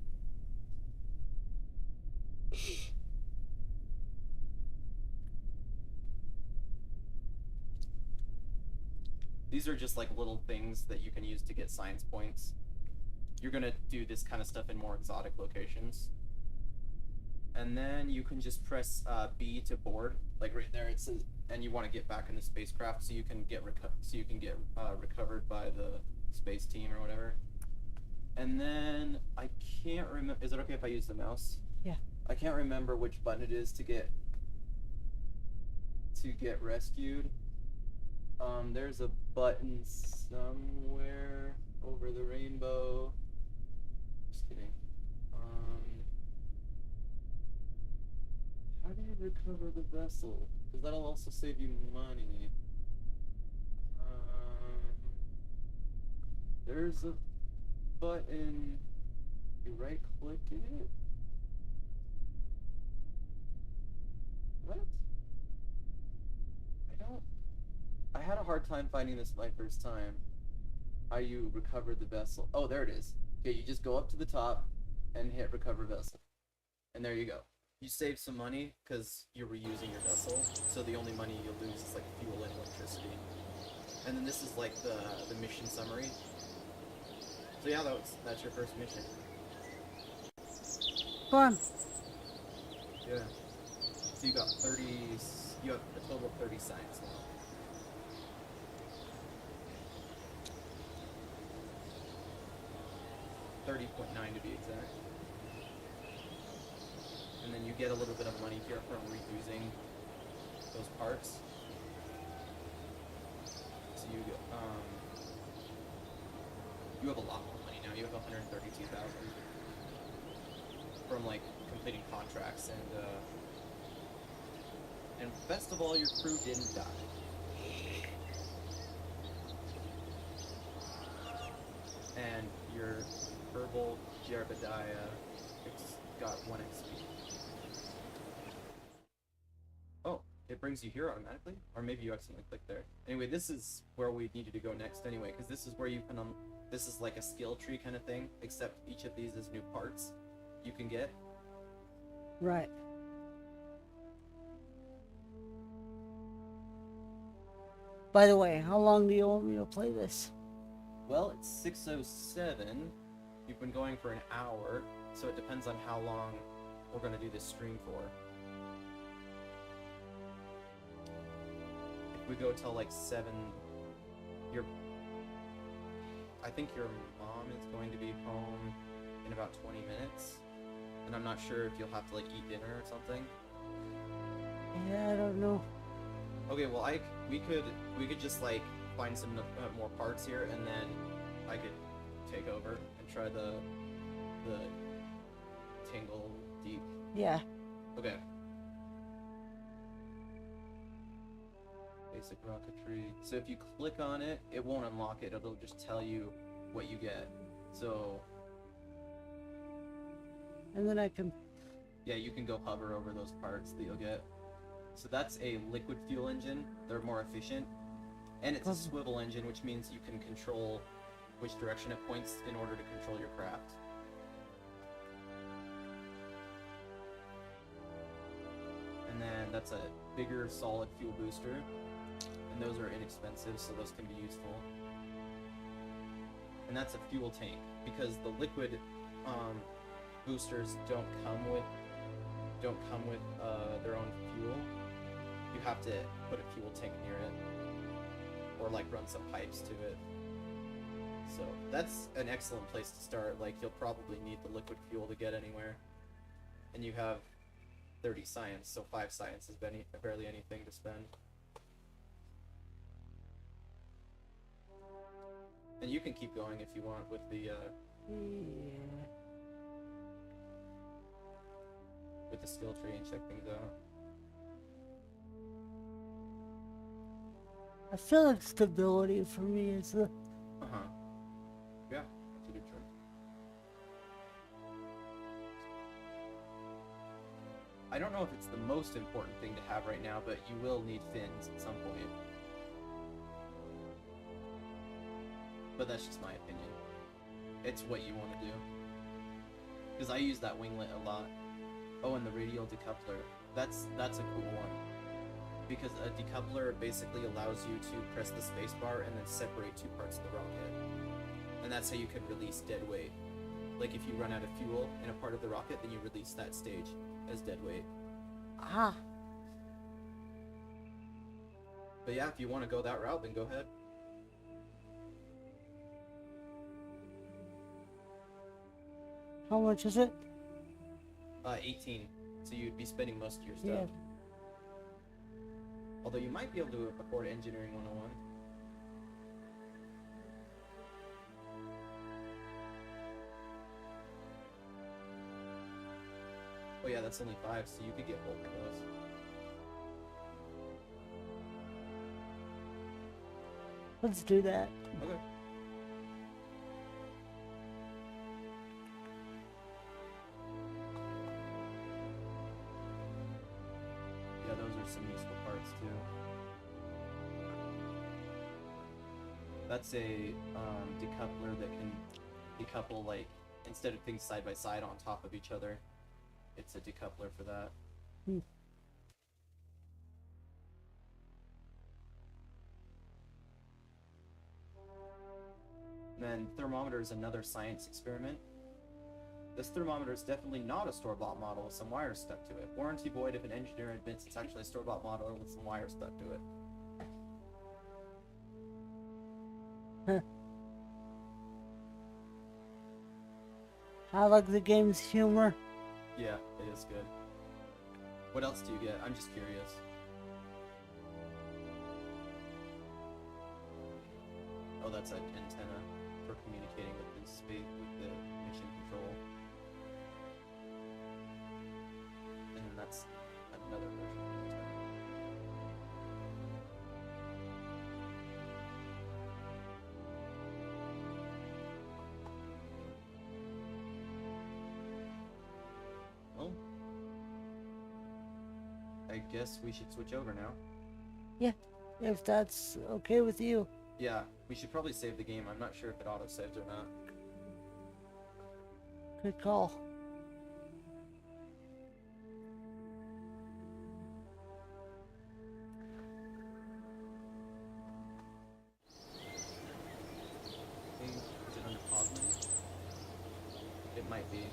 These are just like little things that you can use to get science points. You're gonna do this kind of stuff in more exotic locations. And then you can just press B to board, like right there it says, and you want to get back in the spacecraft so you can get recovered by the space team or whatever. And then I can't remember. Is it okay if I use the mouse? Yeah. I can't remember which button it is to get rescued. There's a button somewhere over the rainbow. Just kidding. recover the vessel, because that'll also save you money. There's a button. You right click it. What? I had a hard time finding this my first time. How you recover the vessel. Oh, there it is. Okay, you just go up to the top and hit recover vessel. And there you go. You save some money because you're reusing your vessel, so the only money you'll lose is like fuel and electricity. And then this is like the mission summary. So yeah, that's your first mission. Fun. Yeah. So you got 30. You have a total of 30 signs now. $30.9 to be exact. And then you get a little bit of money here from reusing those parts. So you have a lot more money now. You have 132,000 from like completing contracts and best of all, your crew didn't die. And your Kerbal Jebediah got 1 XP. Oh, it brings you here automatically? Or maybe you accidentally clicked there. Anyway, this is where we needed to go next anyway, because this is where you can, this is like a skill tree kind of thing, except each of these is new parts you can get. Right. By the way, how long do you want me to play this? Well, it's 6:07. You've been going for an hour, so it depends on how long we're going to do this stream for. If we go till like 7, I think your mom is going to be home in about 20 minutes, and I'm not sure if you'll have to like eat dinner or something. Yeah, I don't know. Okay, well, we could just like find some more parts here, and then I could take over and try the Tangle deep. Yeah. Okay. Basic rocketry. So if you click on it, it won't unlock it. It'll just tell you what you get. So. And then I can. Yeah, you can go hover over those parts that you'll get. So that's a liquid fuel engine. They're more efficient. And it's a swivel engine, which means you can control which direction it points in order to control your craft. And then that's a bigger solid fuel booster. And those are inexpensive, so those can be useful. And that's a fuel tank, because the liquid boosters don't come with their own fuel. You have to put a fuel tank near it, or like run some pipes to it. So that's an excellent place to start. Like, you'll probably need the liquid fuel to get anywhere. And you have 30 science, so 5 science is barely anything to spend. And you can keep going if you want with the with the skill tree and check things out. I feel like stability for me is the. Yeah, that's a good choice. I don't know if it's the most important thing to have right now, but you will need fins at some point. But that's just my opinion. It's what you want to do. Because I use that winglet a lot. Oh, and the radial decoupler. That's a cool one. Because a decoupler basically allows you to press the spacebar and then separate 2 parts of the rocket. And that's how you can release dead weight. Like, if you run out of fuel in a part of the rocket, then you release that stage as dead weight. Ah. But yeah, if you want to go that route, then go ahead. How much is it? 18. So you'd be spending most of your stuff. Yeah. Although you might be able to afford Engineering 101. Oh yeah, that's only 5, so you could get both of those. Let's do that. Okay. Yeah, those are some useful parts too. That's a decoupler that can decouple, like, instead of things side by side on top of each other. It's a decoupler for that. Hmm. And then thermometer is another science experiment. This thermometer is definitely not a store-bought model with some wires stuck to it. Warranty void if an engineer admits it's actually a store-bought model with some wires stuck to it. Huh. I like the game's humor. Yeah, it is good. What else do you get? I'm just curious. Oh, that's an antenna for communicating with the space, with the mission control. And then that's another version of the antenna. Well, I guess we should switch over now. Yeah, if that's okay with you. Yeah, we should probably save the game. I'm not sure if it auto-saved or not. Good call. Is it under pause menu? It might be.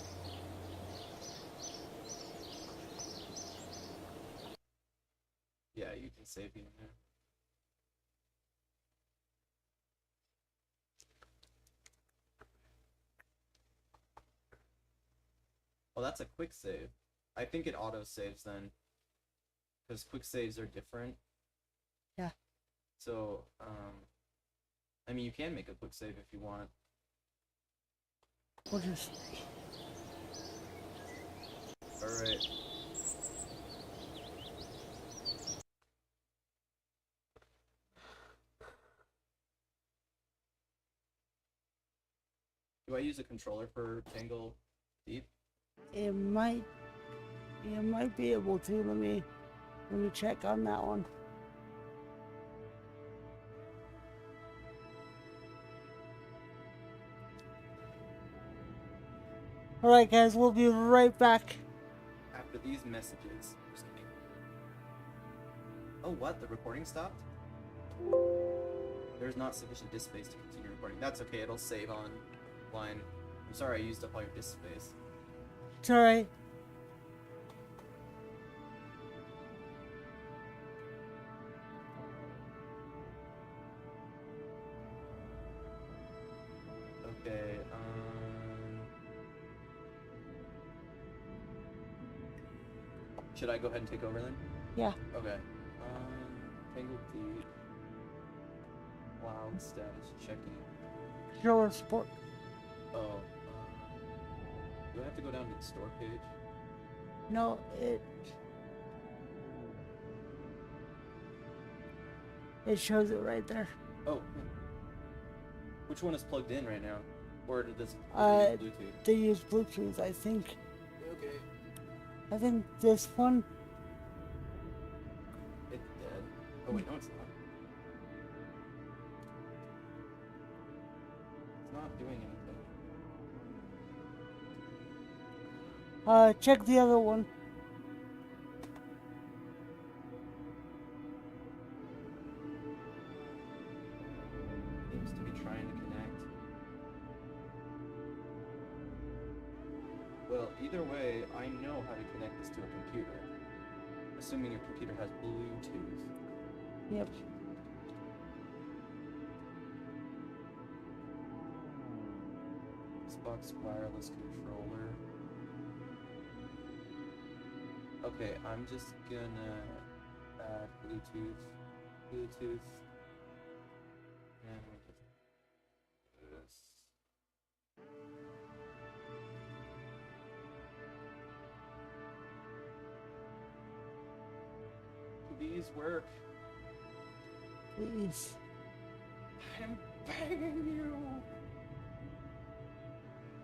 Yeah, you can save in there. Oh, that's a quick save. I think it auto saves then, because quick saves are different. Yeah. So, I mean, you can make a quick save if you want. We'll just. All right. Do I use a controller for Tangle Deep? It might. You might be able to. Let me check on that one. All right, guys. We'll be right back. After these messages. Just kidding. Oh, what? The recording stopped? There's not sufficient disk space to continue recording. That's okay. It'll save on line. I'm sorry I used up all your disk space. It's all right. Okay, should I go ahead and take over then? Yeah. Okay. Tangle Deep. Cloud status checking. Show support. Oh, do I have to go down to the store page? No, it shows it right there. Oh. Which one is plugged in right now? Or did this use Bluetooth? They use Bluetooth, I think. Okay. I think this one. It's dead. Oh wait, no it's not. It's not doing anything. Check the other one. Seems to be trying to connect. Well, either way, I know how to connect this to a computer. Assuming your computer has Bluetooth. Yep. Xbox wireless controller. Okay, I'm just gonna add Bluetooth. And we just do this. Do these work? Please. I'm begging you.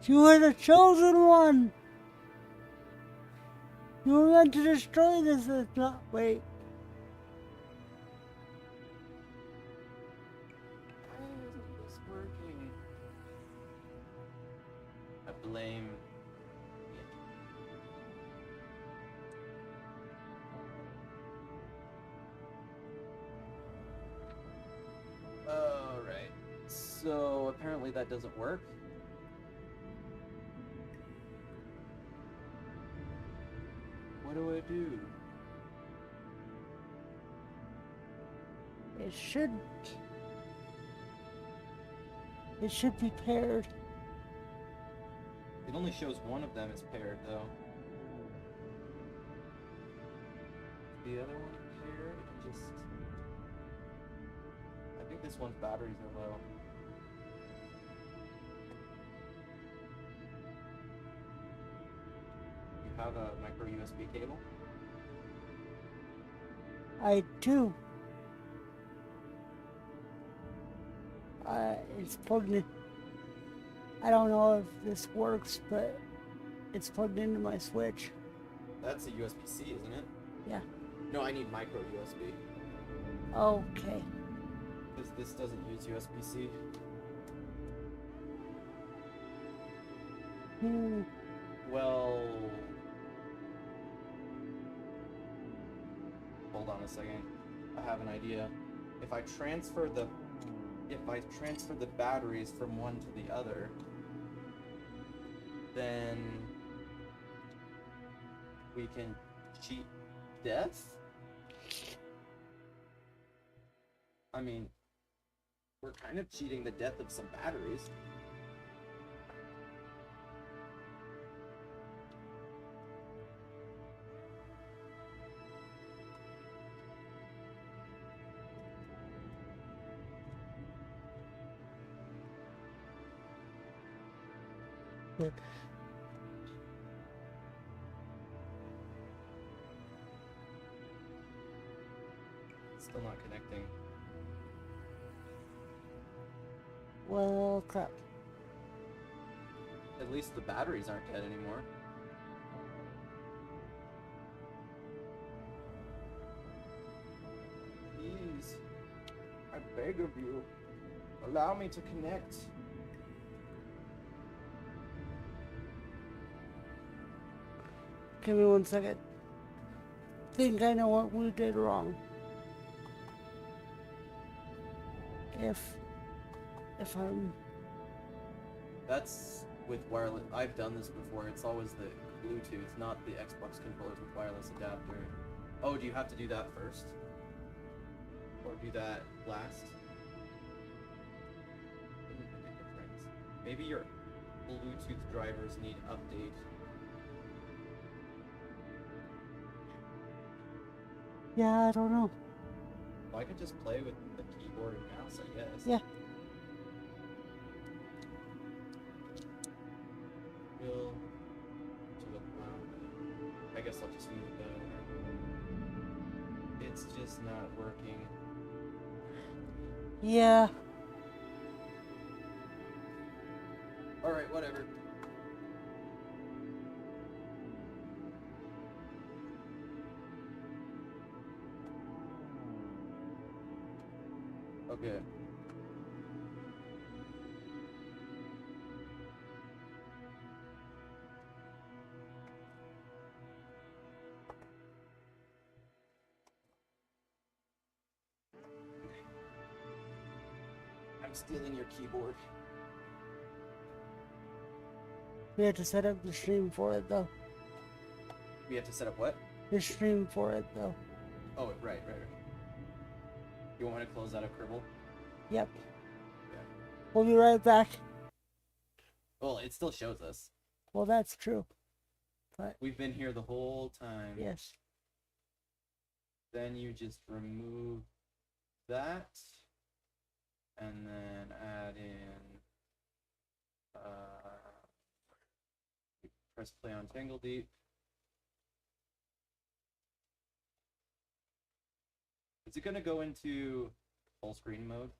You were the chosen one. You were meant to destroy this. It's not. Wait. Why isn't this working? I blame. Alright. So apparently that doesn't work. What do I do? It should. It should be paired. It only shows one of them is paired, though. The other one paired? I think this one's batteries are low. You have a micro USB cable? I do. It's plugged in. I don't know if this works, but it's plugged into my Switch. That's a USB-C, isn't it? Yeah. No, I need micro USB. Okay. Because this doesn't use USB-C. Well... Hold on a second. I have an idea. If I transfer the batteries from one to the other, then we can cheat death? I mean, we're kind of cheating the death of some batteries. But Still not connecting. well, crap. At least the batteries aren't dead anymore. Please, I beg of you, allow me to connect. Give me 1 second. Think I know what we did wrong. If I'm... That's with wireless. I've done this before. It's always the Bluetooth, not the Xbox controllers with wireless adapter. Oh, do you have to do that first? Or do that last? Doesn't make a difference. Maybe your Bluetooth drivers need update. Yeah, I don't know. Well, I could just play with the keyboard and mouse, I guess. Yeah. Will to upload. I guess I'll just move that. It's just not working. Yeah. Alright, whatever. Okay. I'm stealing your keyboard. We have to set up the stream for it, though. We have to set up what? The stream for it, though. Oh, right. You want me to close out of Kerbal? Yep. Yeah. We'll be right back. Well, it still shows us. Well, that's true. But, We've been here the whole time. yes. Then you just remove that. And then add in... press play on Tangle Deep. Is it going to go into full screen mode?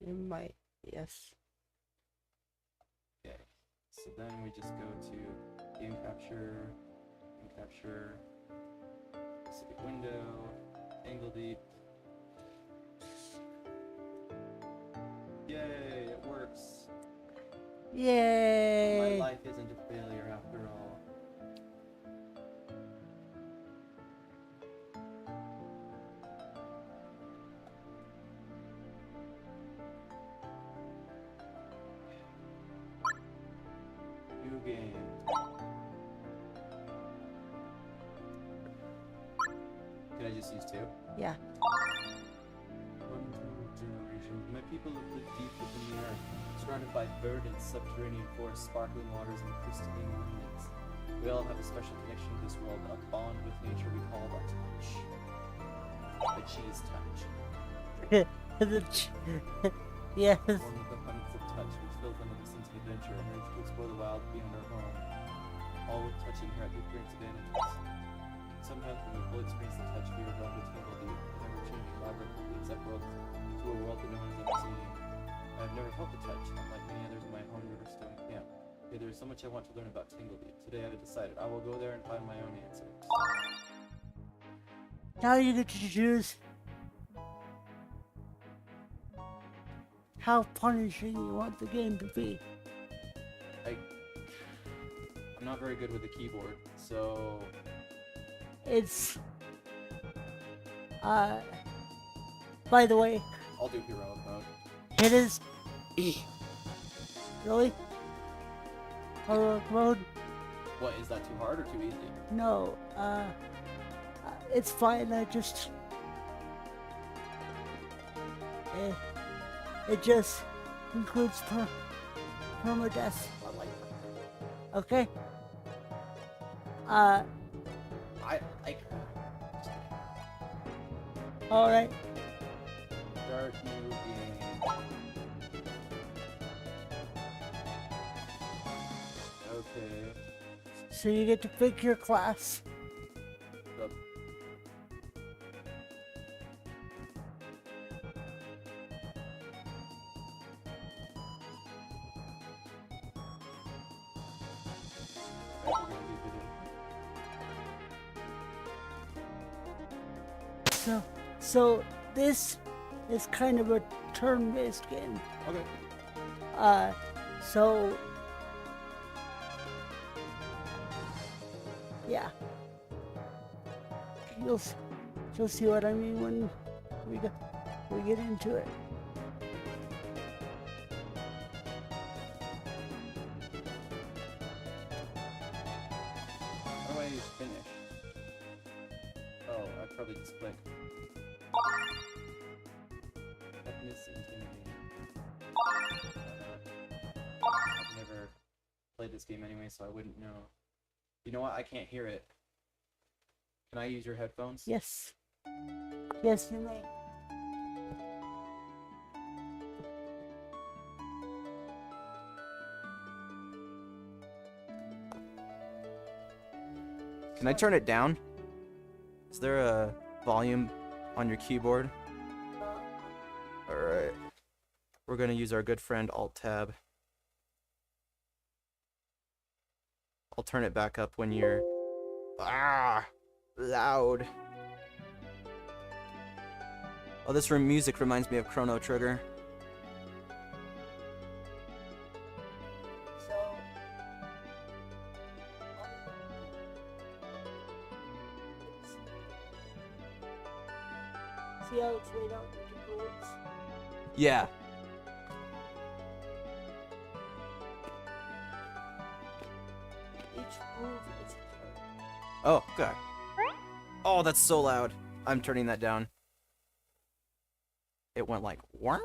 It might. Yes. Okay. So then we just go to game capture, specific window, Tangle Deep. Yay, it works. Yay! My life isn't a failure after all. New game. Can I just use two? Yeah. One, two generations. My people have lived deep within the earth, surrounded by verdant subterranean forests, sparkling waters, and crystalline winds. We all have a special connection to this world, a bond with nature we call a touch. A cheese touch. Yes. One with the abundance of touch, which fills them with a sense of adventure and urge to explore the wild beyond our home. All with touching here at the appearance of animals. Sometimes when we fully experience the touch, we are drawn to Tangle Deep, an ever-changing labyrinth that leads that world to a world that no one has ever seen. I have never felt the touch, unlike many others in my home Riverstone camp. Yet there is so much I want to learn about Tangle Deep. Today I have decided I will go there and find my own answer. Now you get to choose how punishing you want the game to be. I'm not very good with the keyboard, so It's by the way, I'll do heroic mode. it is really heroic mode. What, is that too hard or too easy? No, it's fine. I just it just includes permadeath. I like that. Okay. I like All right. start new game. Okay. So you get to pick your class. The So this is kind of a turn-based game. Okay. So yeah, you'll see what I mean when we get into it. How do I finish? Oh, I probably just click. Toughness, intimidating. I've never played this game anyway, so I wouldn't know. You know what? I can't hear it. Can I use your headphones? Yes. Yes, you may. Can I turn it down? Is there a volume on your keyboard? Alright. We're gonna use our good friend Alt-Tab. I'll turn it back up when you're... loud. Oh, this music reminds me of Chrono Trigger. See how it's laid out with the boards? Yeah. Each move is a turn. Oh, okay. Oh, that's so loud. I'm turning that down. It went like, what?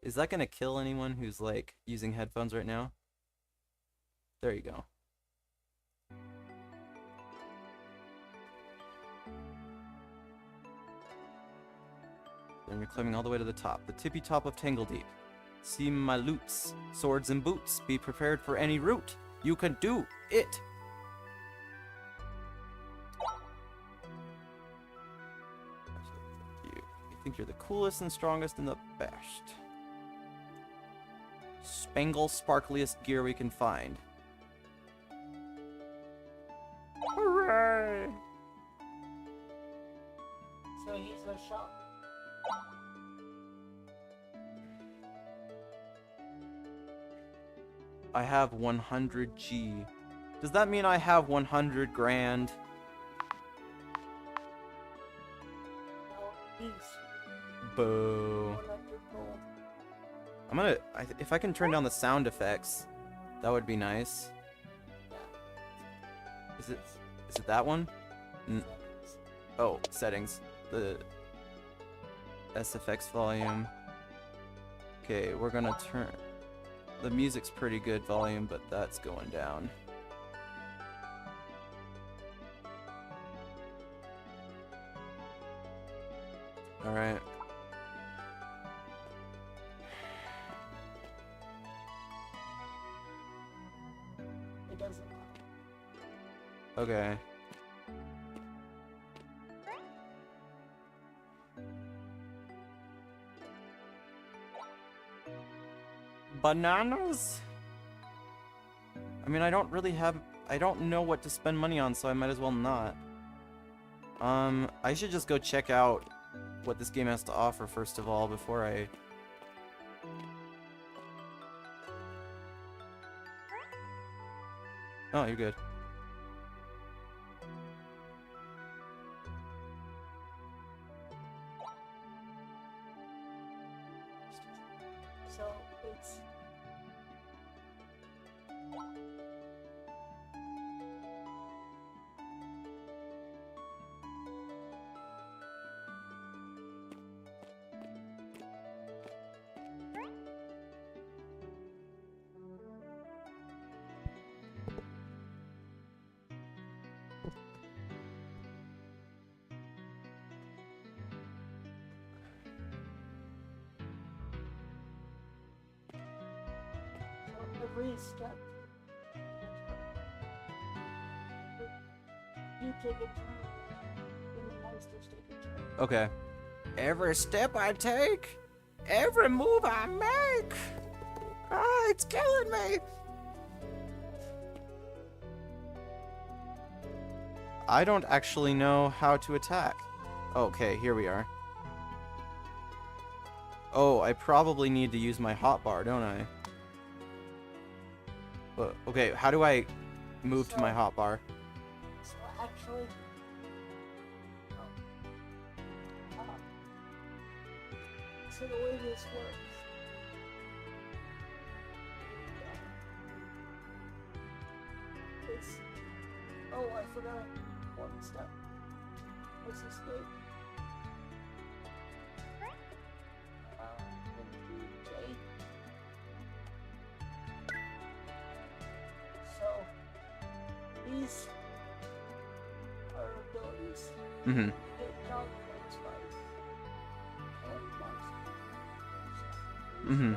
Is that gonna kill anyone who's like using headphones right now? There you go. Then you're climbing all the way to the top, the tippy top of Tangle Deep. See my loots, swords and boots. Be prepared for any route. You can do it. think you're the coolest and strongest and the best. Spangle sparkliest gear we can find. Hooray! So he's a shop. I have 100 G. Does that mean I have 100 grand? No, he's Boo. 100 gold. I'm gonna, if I can turn down the sound effects, that would be nice. Is it that one? Oh, settings. The SFX volume. Okay, we're gonna turn. The music's pretty good volume, but that's going down. All right. It doesn't. Okay. Bananas? I mean, I don't really have... I don't know what to spend money on, so I might as well not. I should just go check out what this game has to offer first of all before I... Oh, you're good. So it's every step. You take a turn, then the monsters take a turn. Okay. Every step I take, every move I make, it's killing me. I don't actually know how to attack. Okay, here we are. Oh, I probably need to use my hotbar, don't I? But, okay, how do I move to my hotbar? So actually, so the way this works. It's, oh, I forgot one step. Let's escape. J. So these are abilities. Mm-hmm. Get dog points by killing monsters. Mm-hmm.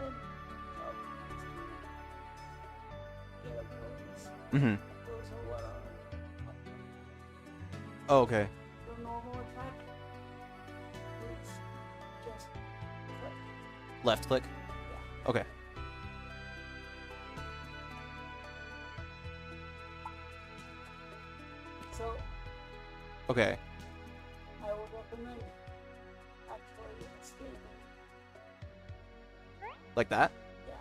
Get abilities. Mm-hmm. Those are what are Oh, okay. the normal attack. It's just click. Left click? Yeah. Okay. So Okay. I would recommend actually escaping. Like that? Yeah.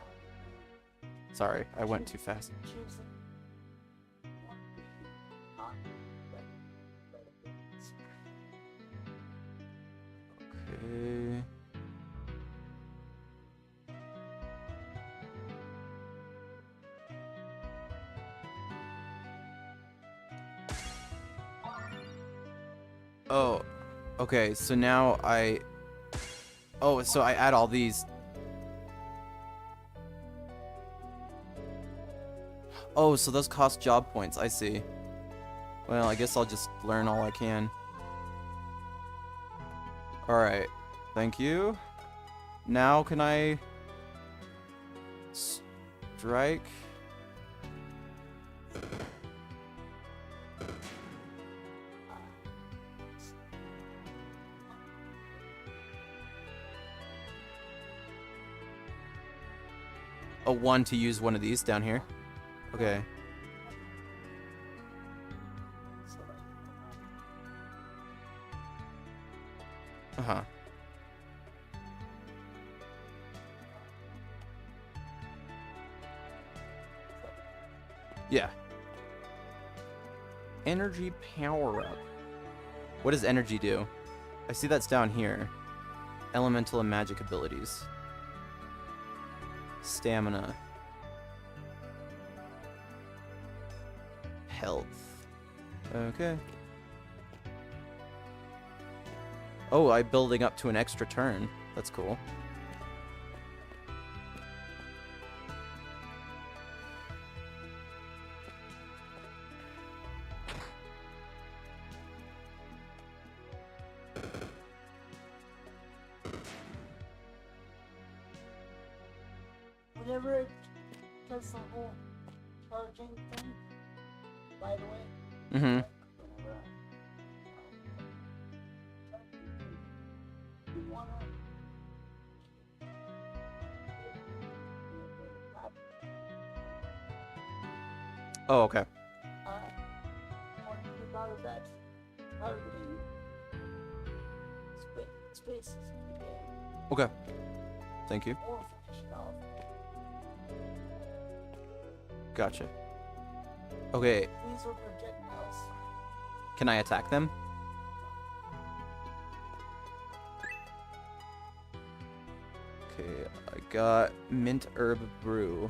Sorry, I went too fast. Choose one not red abilities. Okay. Oh, okay, so now oh, so I add all these. Oh, so those cost job points, I see. Well, I guess I'll just learn all I can. Alright, thank you. Now can I... strike? a 1 to use one of these down here. Okay. So, Uh-huh. Yeah. Energy power up. What does energy do? I see that's down here. Elemental and magic abilities. Stamina. Health. Okay. Oh, I'm building up to an extra turn. That's cool. whenever it does the whole charging thing, by the way, Mm-hmm. whenever you wanna Oh, okay. want to keep out of that targeting spaces in the game, Okay. Thank you. or finish it off. Gotcha. Okay, These are projectiles. can I attack them? Okay, I got mint herb brew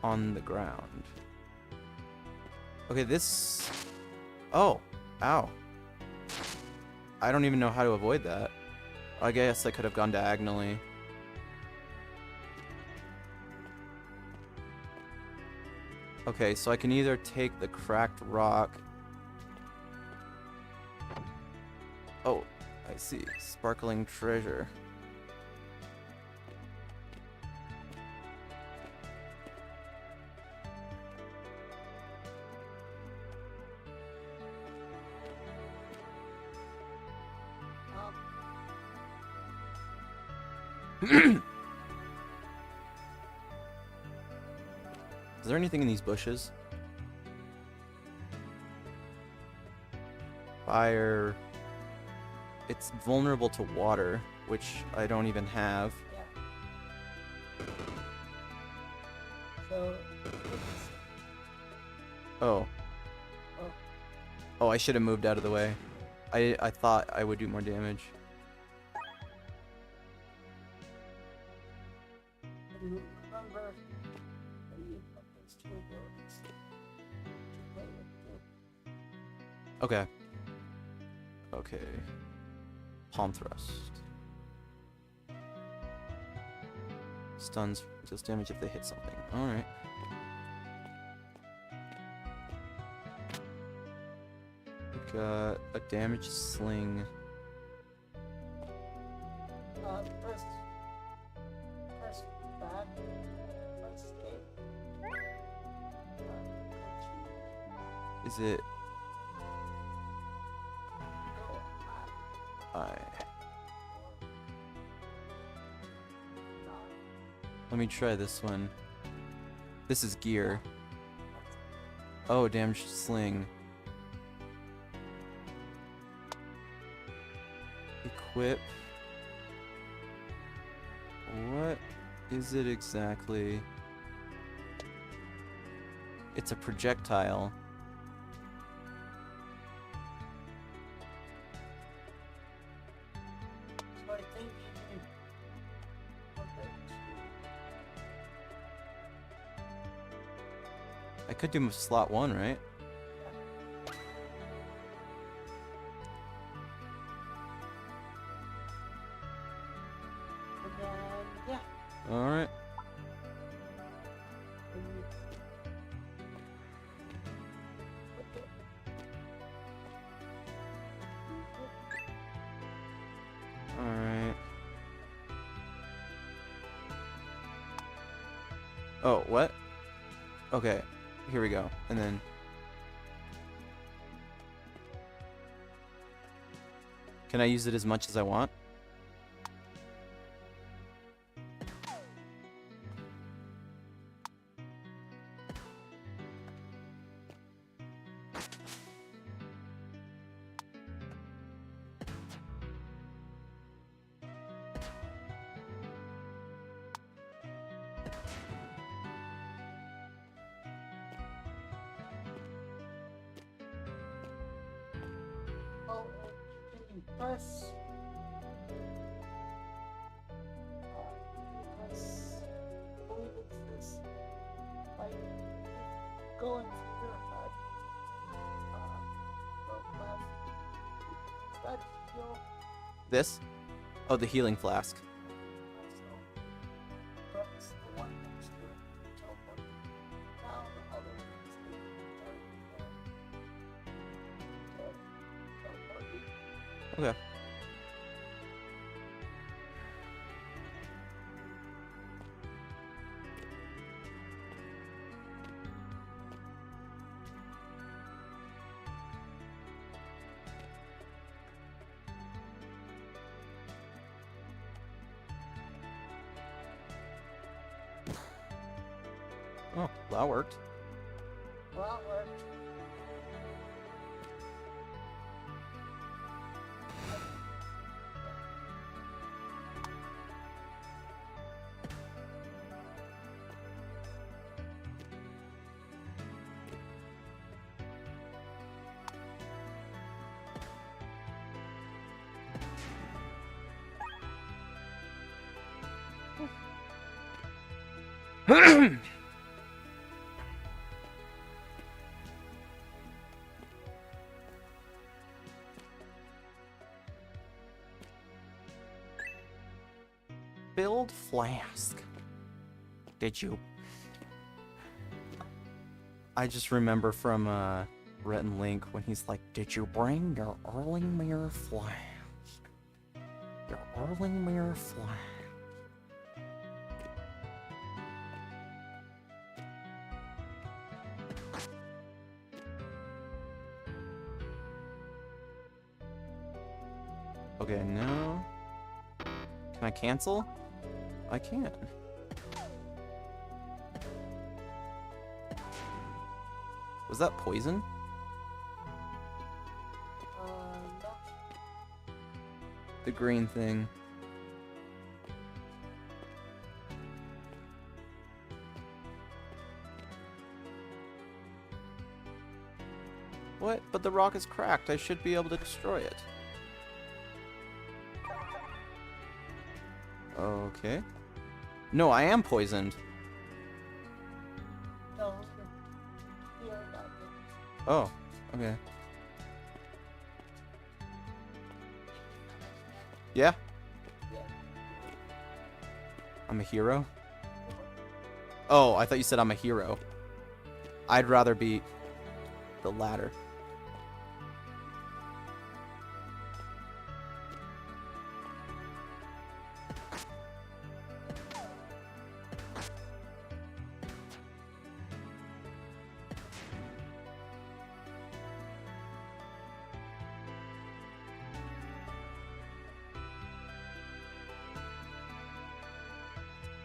on the ground. Okay, this... Oh, ow. I don't even know how to avoid that. I guess I could have gone diagonally. Okay, so I can either take the cracked rock. Oh, I see. Sparkling treasure. Is there anything in these bushes? Fire. It's vulnerable to water, which I don't even have. Yeah. So, it's, Oh. oh, Oh, I should have moved out of the way. I thought I would do more damage. and remember that you have those two abilities to play with too. Okay. Okay. Palm thrust. Stuns deals damage if they hit something. Alright. We got a damaged sling. Press back, press escape. Is it Go I? Let me try this one. This is gear. Oh, damaged sling. Equip. What is it exactly? It's a projectile. So I think you can put it I could do slot 1, right? and then, yeah. Alright. and you put it- Alright. Oh, what? Okay, here we go. And then... Can I use it as much as I want? Oh, and you can press. Press. I believe it's this. Like, go into your head. Go left. That heal. This? Oh, the healing flask. Also, press the one next to it. Teleport. Now the other one is teleport you. Okay. Oh, that worked. Well, it worked. Filled flask. Did you? I just remember from Rhett and Link when he's like, "Did you bring your Erlingmere flask? Your Erlingmere flask." Okay, no. Can I cancel? I can. Was that poison? No. The green thing. What? But the rock is cracked. I should be able to destroy it. Okay. No, I am poisoned. No. Here, got it. Oh, okay. Yeah? Yeah. I'm a hero? Oh, I thought you said I'm a hero. I'd rather be the latter.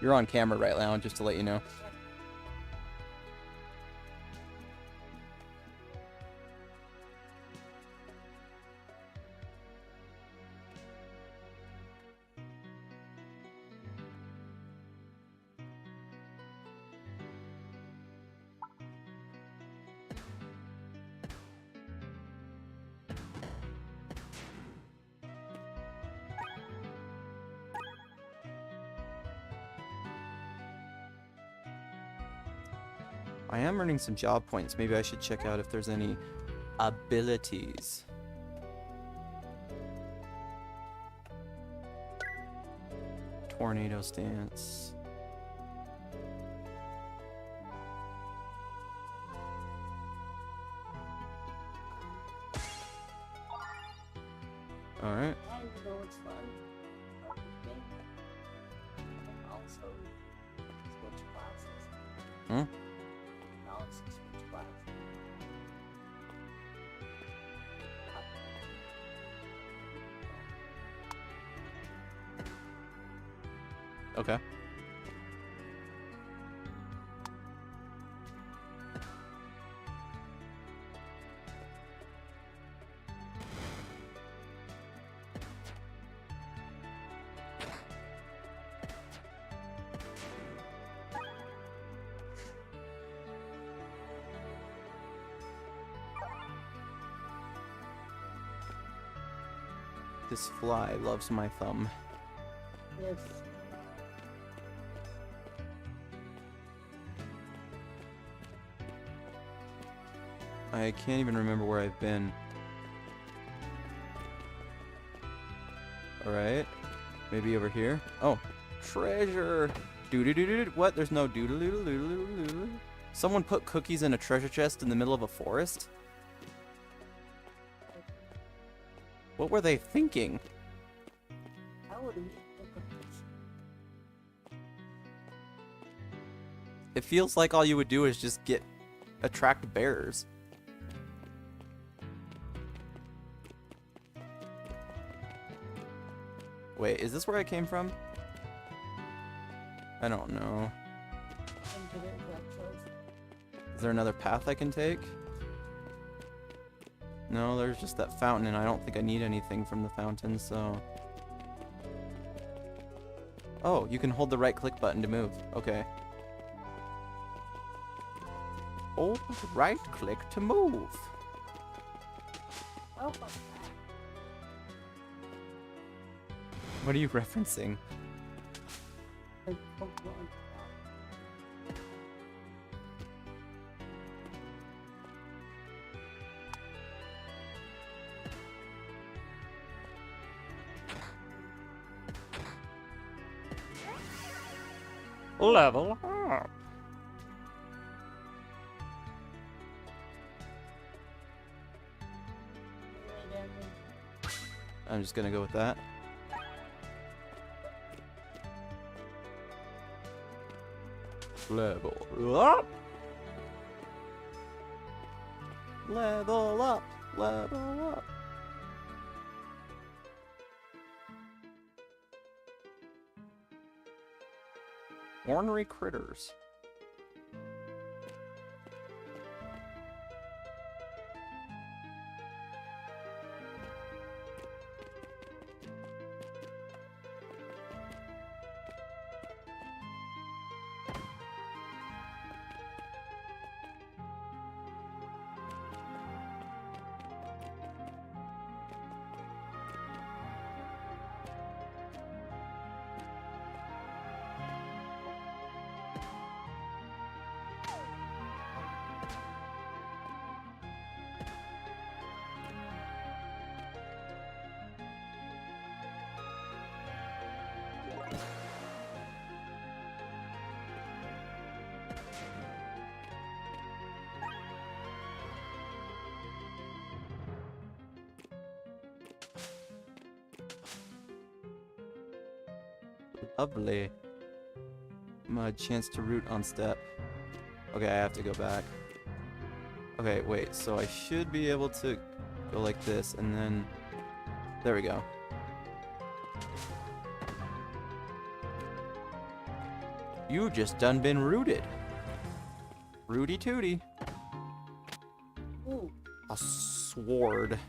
You're on camera right now, just to let you know. I am earning some job points. Maybe I should check out if there's any abilities. Tornado stance. Alright. I don't even know what's fun. And also, switch classes. Hmm? Alex, switch classes. Okay. This fly loves my thumb. Yes. I can't even remember where I've been. Alright. Maybe over here. Oh. Treasure! Doo-doo-doo-doo. What? There's no doo-doo-doo-doo-doo-doo. Someone put cookies in a treasure chest in the middle of a forest? What were they thinking? How would we look at this? It feels like all you would do is just attract bears. Wait, is this where I came from? I don't know. Into the exact choice. Is there another path I can take? No, there's just that fountain, and I don't think I need anything from the fountain, so... Oh, you can hold the right-click button to move. Okay. Hold right-click to move. Oh, fuck. What are you referencing? Like, Pokemon. Level up. I'm just gonna go with that. Level up. Level up. Level up. Ornery critters. Lovely. My chance to root on step. Okay, I have to go back. Okay, wait, so I should be able to go like this, and then... There we go. You just done been rooted. Rooty tooty. Ooh. A sword.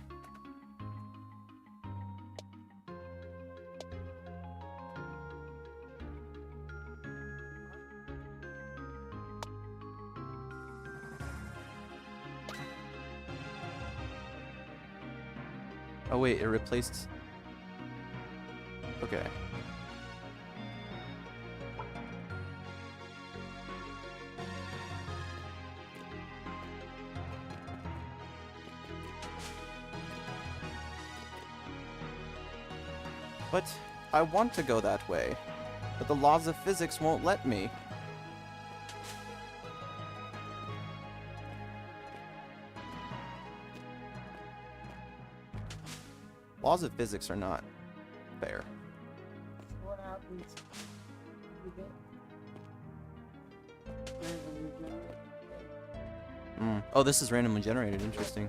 Oh wait, it replaced... Okay. But I want to go that way, but the laws of physics won't let me. Laws of physics are not fair. What happens if you get randomly generated? Oh, this is randomly generated. Interesting.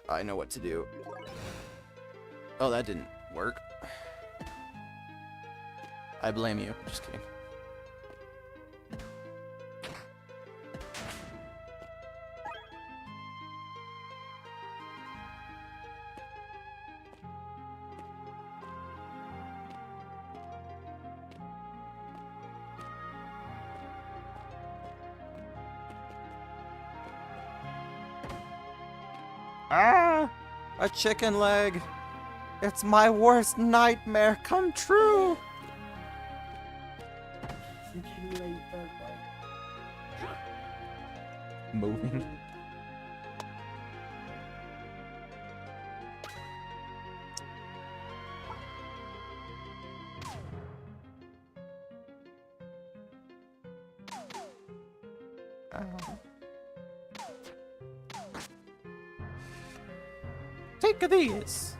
I know what to do. Oh, that didn't work. I blame you. Just kidding. Ah! A chicken leg! It's my worst nightmare come true! Too late, third Moving. Take these!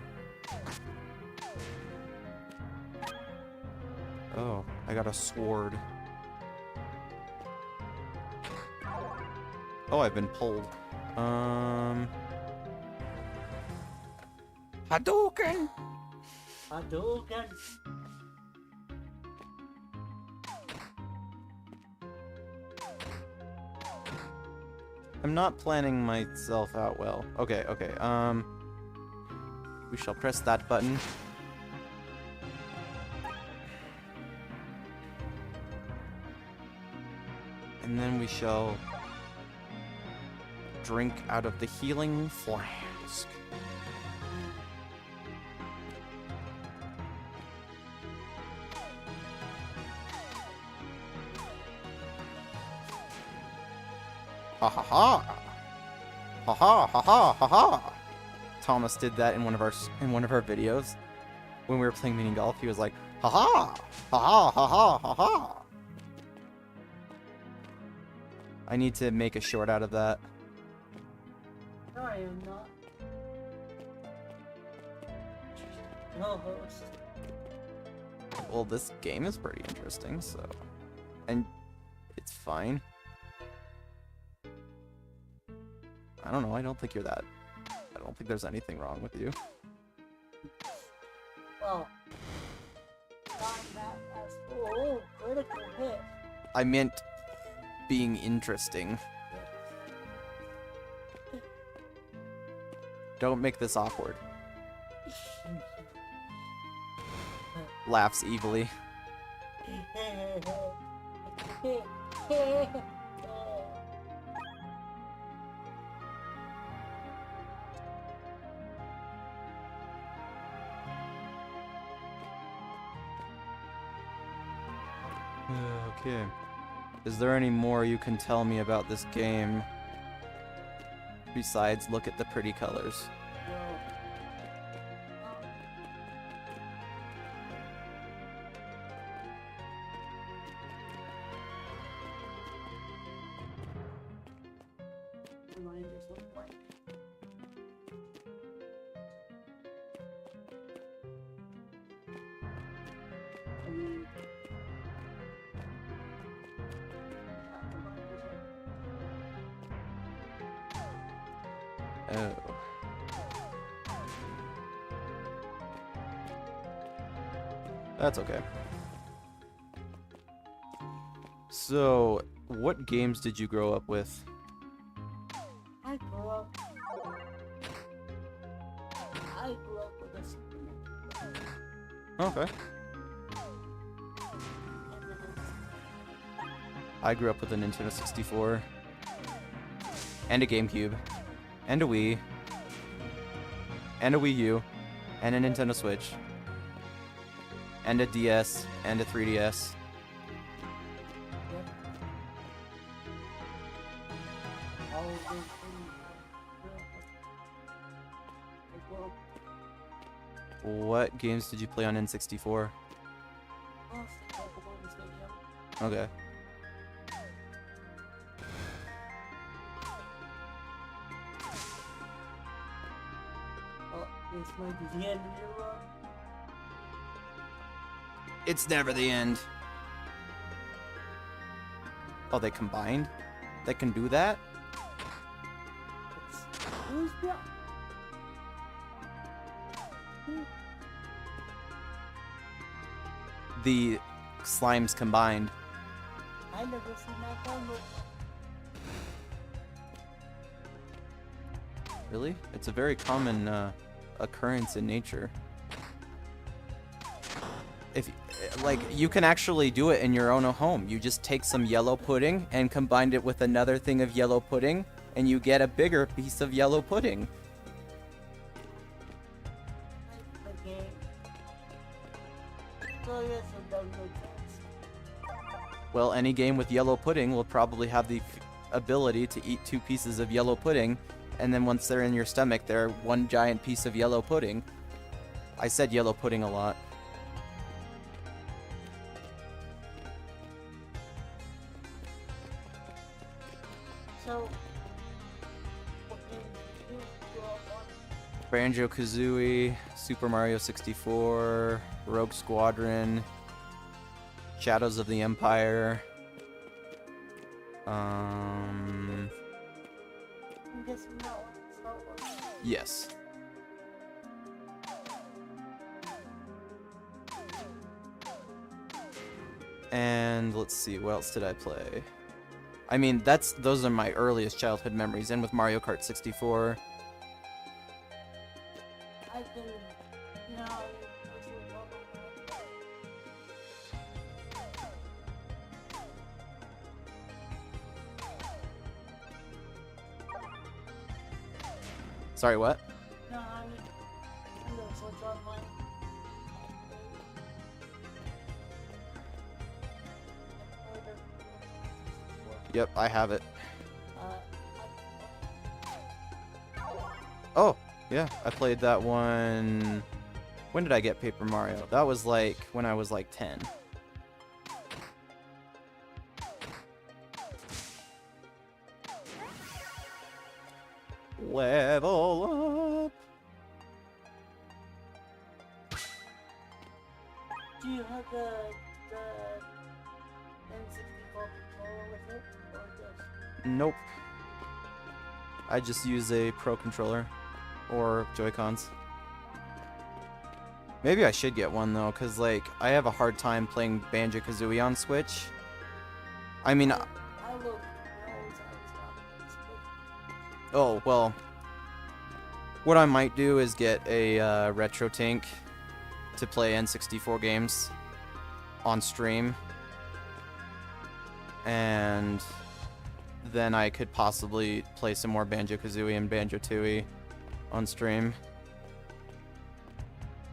Oh, I got a sword. Oh, I've been pulled. Hadouken! Hadouken! I'm not planning myself out well. Okay, okay, we shall press that button. And then we shall drink out of the healing flask. Ha ha ha! Ha ha ha ha ha ha! Thomas did that in one of our videos when we were playing mini golf. He was like, ha ha ha ha ha ha ha ha. I need to make a short out of that. No, I am not. No host. Well, this game is pretty interesting, so, and it's fine. I don't know. I don't think you're that. I don't think there's anything wrong with you. Well, not that fast. Oh, critical hit. I meant being interesting. Don't make this awkward. Laughs evilly. Okay. Is there any more you can tell me about this game? Besides, look at the pretty colors. Oh. That's okay. So, what games did you grow up with? I grew up with a Super Nintendo. Okay. I grew up with a Nintendo 64. And a GameCube. And a Wii. And a Wii U. And a Nintendo Switch. And a DS. And a 3DS. Yep. All of those things I grew up. What games did you play on N64? Okay. This might be the end of your run. It's never the end. Oh, they combined? They can do that? Who's that? The slimes combined. I never seen that combo. Really? It's a very common occurrence in nature. If like you can actually do it in your own home. You just take some yellow pudding and combine it with another thing of yellow pudding and you get a bigger piece of yellow pudding. makes sense. Well, any game with yellow pudding will probably have the ability to eat 2 pieces of yellow pudding, and then once they're in your stomach, they're one giant piece of yellow pudding. I said yellow pudding a lot. So, what games do you grow up on? Banjo-Kazooie, Super Mario 64, Rogue Squadron, Shadows of the Empire. I'm guessing that one. Star Wars. Yes. And let's see, what else did I play? I mean, those are my earliest childhood memories, and with Mario Kart 64. I've been, you know, Sorry, what? no, I'm gonna switch online. Yep, I have it. Uh, Oh, yeah, I played that one. When did I get Paper Mario? That was like when I was like 10. Level up. do you have the N64 controller with it, or just? Nope. I just use a Pro controller or Joy-Cons. Maybe I should get one though, cause like I have a hard time playing Banjo-Kazooie on Switch. I mean, I look. I always got this, oh well. What I might do is get a retro tank to play N64 games on stream, and then I could possibly play some more Banjo-Kazooie and Banjo-Tooie on stream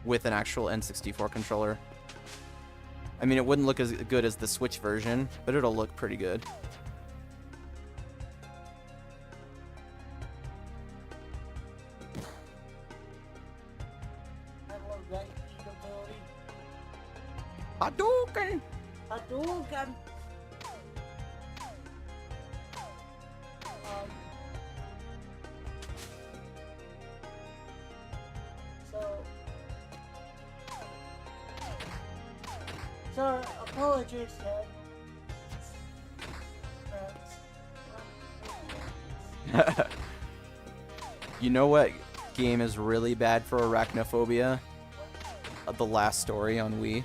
with an actual N64 controller. I mean, it wouldn't look as good as the Switch version, but it'll look pretty good. I love that eatability. Hadouken! Hadouken! So, apologies, Dad. You know what game is really bad for arachnophobia? The Last Story on Wii.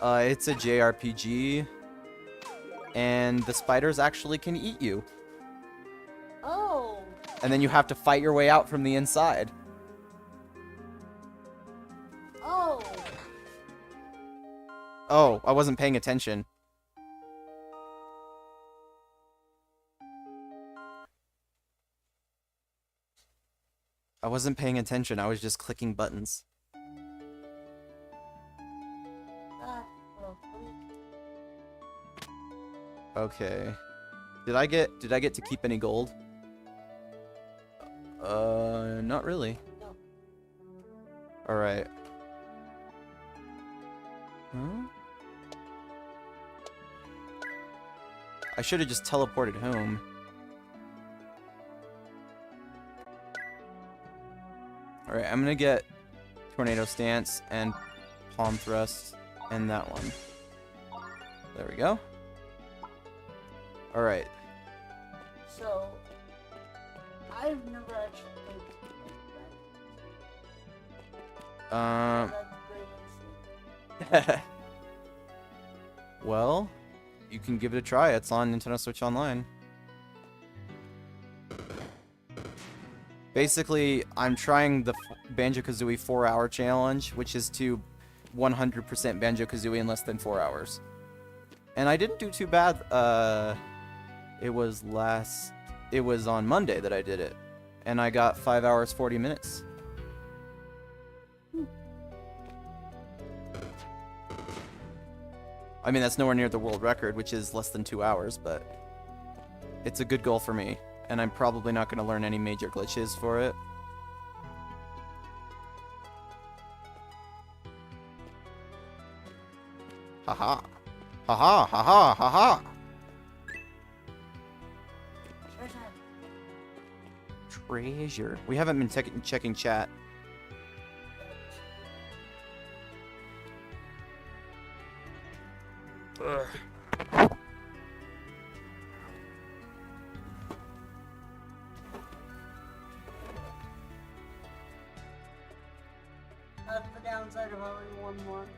It's a JRPG, and the spiders actually can eat you. Oh! And then you have to fight your way out from the inside. Oh! Oh, I wasn't paying attention. I wasn't paying attention, I was just clicking buttons. Well, Okay. Did I get to keep any gold? Not really. no. Alright. Huh? I should have just teleported home. Alright, I'm gonna get Tornado Stance and Palm Thrust and that one. There we go. Alright. So, I've never actually played that. That's great. Well, you can give it a try. It's on Nintendo Switch Online. Basically, I'm trying the Banjo-Kazooie 4-hour challenge, which is to 100% Banjo-Kazooie in less than 4 hours. And I didn't do too bad. It was on Monday that I did it. And I got 5 hours, 40 minutes. I mean, that's nowhere near the world record, which is less than 2 hours, but it's a good goal for me, and I'm probably not going to learn any major glitches for it. Haha. Haha, haha, haha. Treasure. We haven't been checking chat. Ugh. That's the downside of only 1 month.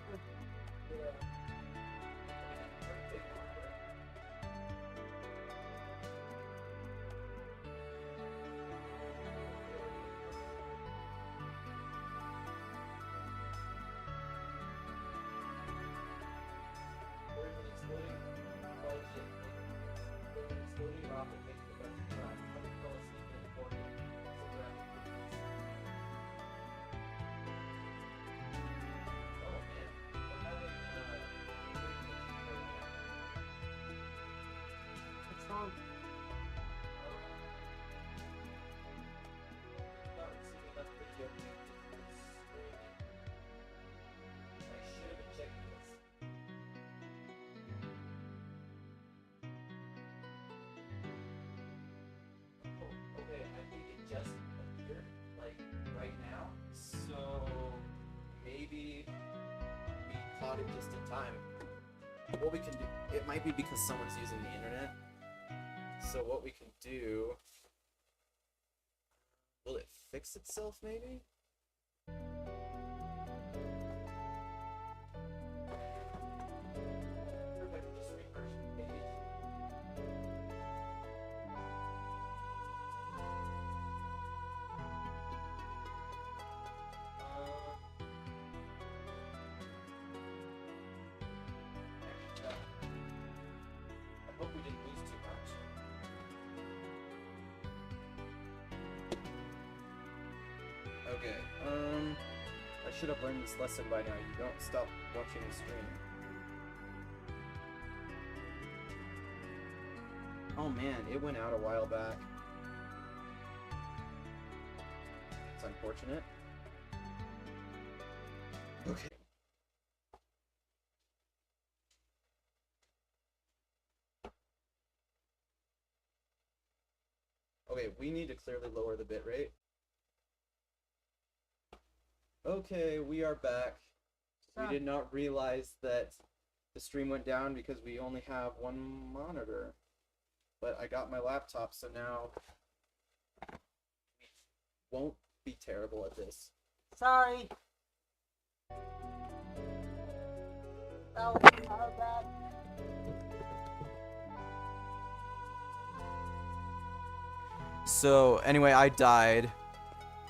What's wrong? Okay, I think it just appeared, like, right now. So, maybe we caught it just in time. What we can do, it might be because someone's using the internet. So what we can do, will it fix itself maybe? Or if I can just refresh the page. I hope we didn't lose too much. Okay, I should have learned this lesson by now. You don't stop watching the stream. Oh man, it went out a while back. It's unfortunate. Okay. Okay, we need to clearly lower the bitrate. Okay, we are back. We did not realize that the stream went down because we only have one monitor. But I got my laptop, so now we won't be terrible at this. Sorry. That was our bad. So, anyway, I died.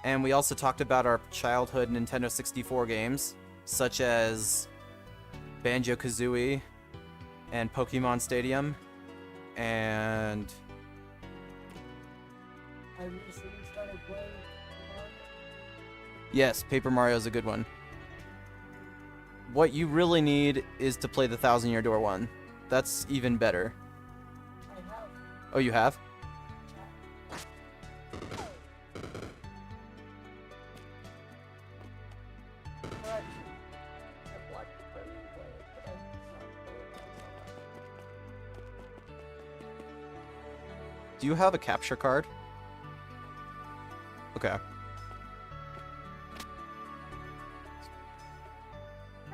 And we also talked about our childhood Nintendo 64 games, such as Banjo-Kazooie and Pokemon Stadium, and I recently started playing. yes, Paper Mario is a good one. What you really need is to play the Thousand Year Door one. That's even better. I have. Oh, you have? Do you have a capture card? Okay.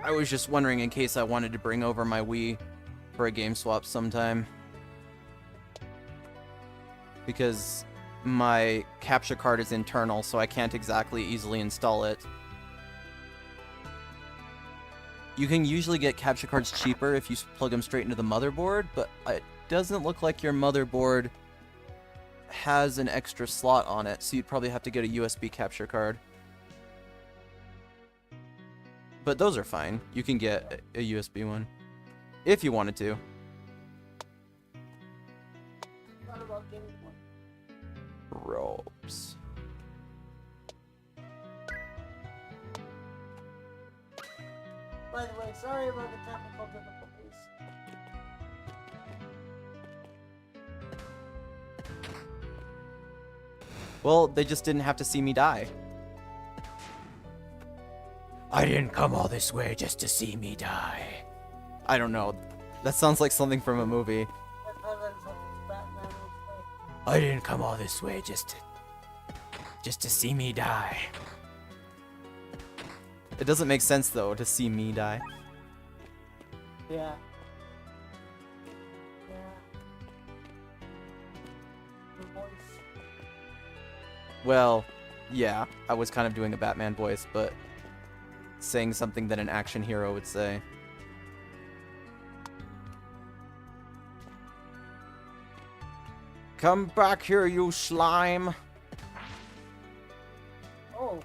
I was just wondering in case I wanted to bring over my Wii for a game swap sometime. Because my capture card is internal, so I can't exactly easily install it. You can usually get capture cards cheaper if you plug them straight into the motherboard, but it doesn't look like your motherboard has an extra slot on it, so you'd probably have to get a USB capture card. But those are fine. You can get a USB one if you wanted to. Thought about getting one. Ropes. By the way, sorry about the technical difficulties. Well, they just didn't have to see me die. I didn't come all this way just to see me die. I don't know. That sounds like something from a movie. That sounds like something Batman would say. I didn't come all this way just to see me die. It doesn't make sense though to see me die. Yeah. Yeah. Your voice. Well, yeah, I was kind of doing a Batman voice, but saying something that an action hero would say. Come back here, you slime! Oh.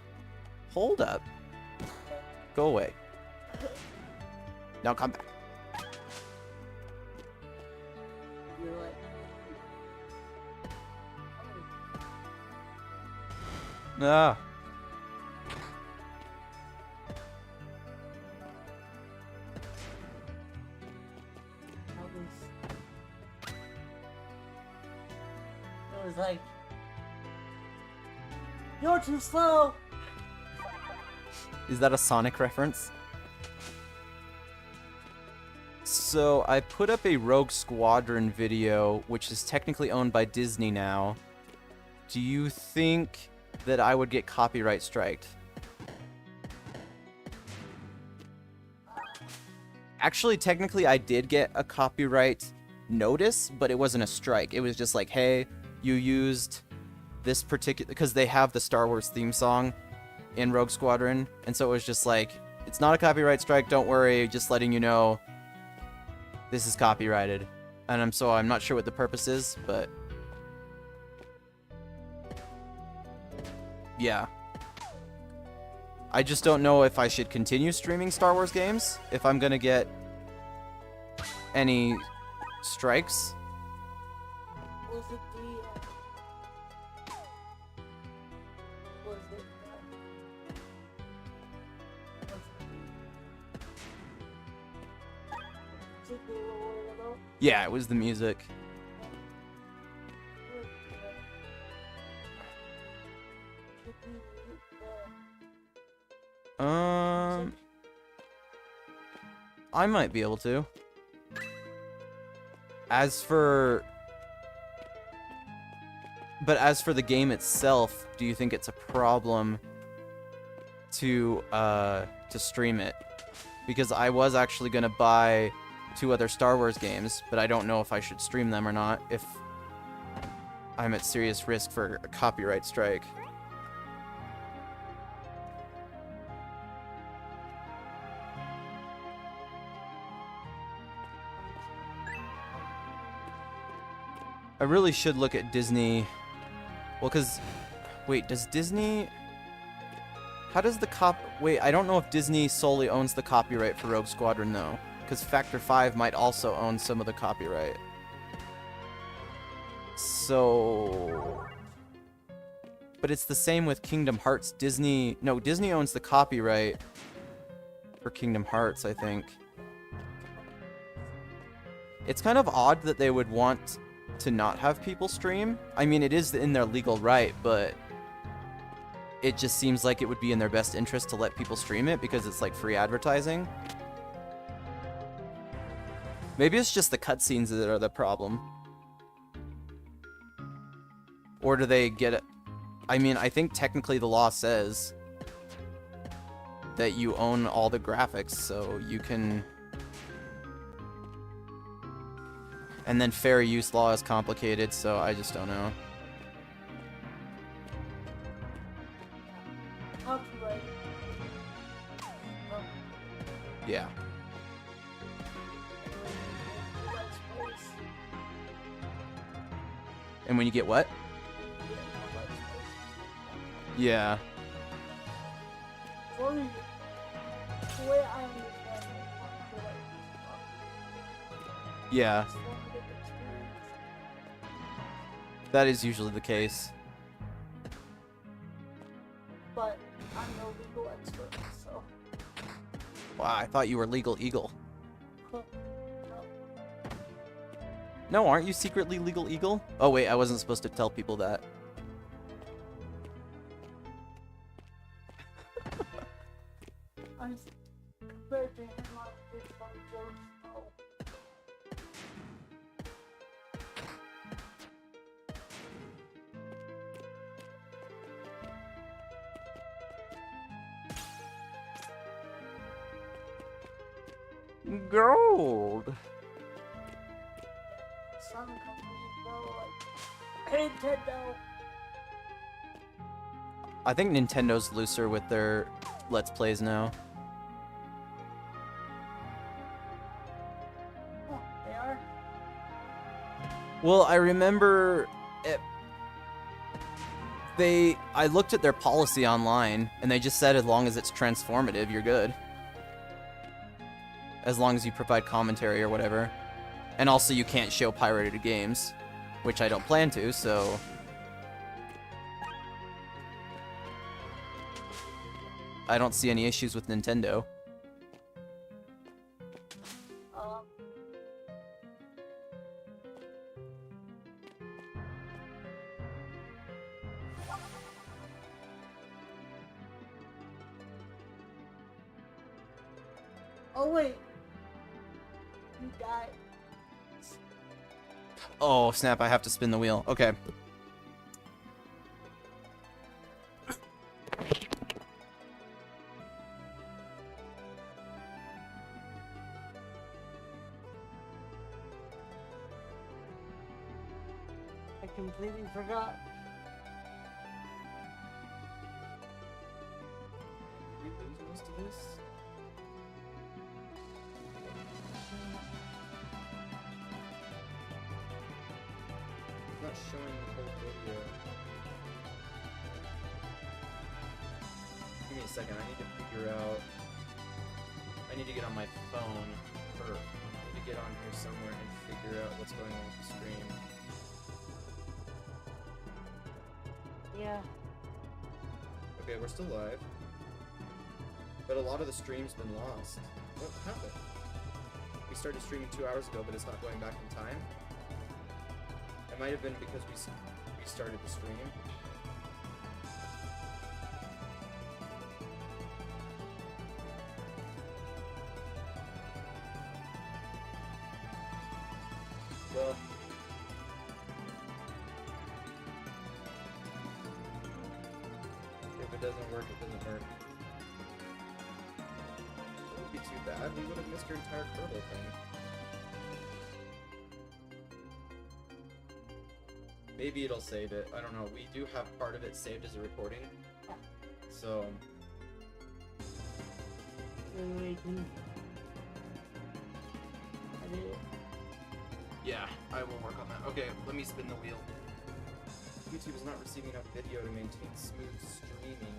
Hold up. Go away. Now come back. You're like. Ah. It was like, you're too slow. Is that a Sonic reference? So, I put up a Rogue Squadron video, which is technically owned by Disney now. Do you think that I would get copyright striked? Actually, technically, I did get a copyright notice, but it wasn't a strike. It was just like, hey, you used this particular... Because they have the Star Wars theme song in Rogue Squadron, and so it was just like, it's not a copyright strike, don't worry, just letting you know this is copyrighted. And I'm not sure what the purpose is, but yeah. I just don't know if I should continue streaming Star Wars games, if I'm gonna get any strikes. Was it the, was it, Yeah, it was the music. I might be able to. As for the game itself, do you think it's a problem to stream it? Because I was actually gonna buy 2 other Star Wars games, but I don't know if I should stream them or not, if I'm at serious risk for a copyright strike. I really should look at Disney. Well, because... Wait, does Disney... How does the Wait, I don't know if Disney solely owns the copyright for Rogue Squadron, though. Because Factor 5 might also own some of the copyright. So... But it's the same with Kingdom Hearts. Disney owns the copyright for Kingdom Hearts, I think. It's kind of odd that they would want to not have people stream. I mean, it is in their legal right, but it just seems like it would be in their best interest to let people stream it because it's like free advertising. Maybe it's just the cutscenes that are the problem. Or do they get it? I mean, I think technically the law says that you own all the graphics, so you can... And then fair use law is complicated, so I just don't know. Copyright. Yeah. And when you get what? Yeah. The way I understand it, Yeah. That is usually the case. but I'm no legal expert, so. Wow, I thought you were Legal Eagle. No. No, aren't you secretly Legal Eagle? Oh wait, I wasn't supposed to tell people that. Gold. Some companies go like Nintendo. I think Nintendo's looser with their Let's Plays now. Oh, they are? Well, I remember I looked at their policy online, and they just said as long as it's transformative, you're good. As long as you provide commentary or whatever. And also you can't show pirated games, which I don't plan to, so... I don't see any issues with Nintendo. Oh wait. You died. Oh, snap, I have to spin the wheel. Okay. I completely forgot. Did we lose most of this? It's not showing the whole video. Give me a second, I need to figure out... I need to get on my phone, or I need to get on here somewhere and figure out what's going on with the stream. Yeah. Okay, we're still live. But a lot of the stream's been lost. What happened? We started streaming 2 hours ago, but it's not going back in time. It might have been because we restarted the stream. Well, if it doesn't work, it doesn't work. It wouldn't be too bad. We would have missed your entire Kerbal thing. Maybe it'll save it. I don't know. We do have part of it saved as a recording. So... Waiting. I did it. yeah, I will work on that. Okay, let me spin the wheel. YouTube is not receiving enough video to maintain smooth streaming.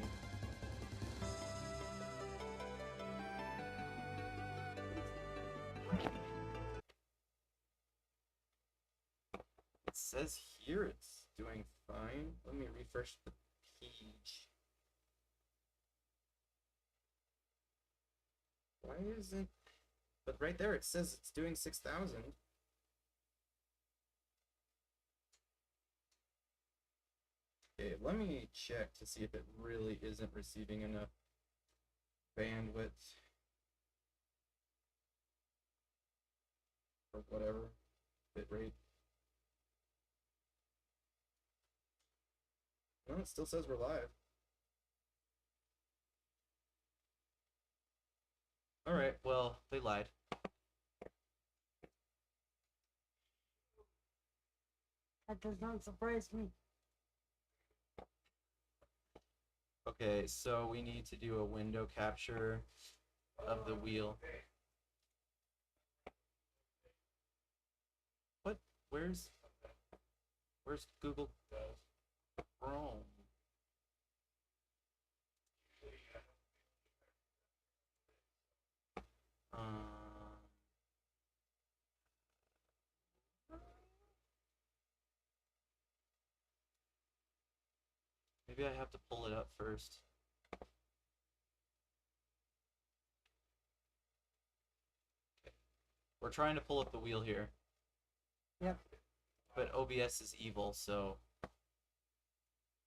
It says here it's doing fine. Let me refresh the page. Why isn't... But right there it says it's doing 6,000. Okay, let me check to see if it really isn't receiving enough bandwidth. Or whatever. Bitrate. No, it still says we're live. Alright, well, they lied. That does not surprise me. Okay, so we need to do a window capture of the wheel. What? Where's Google Chrome? Maybe I have to pull it up first. Okay. We're trying to pull up the wheel here. Yep. But OBS is evil, so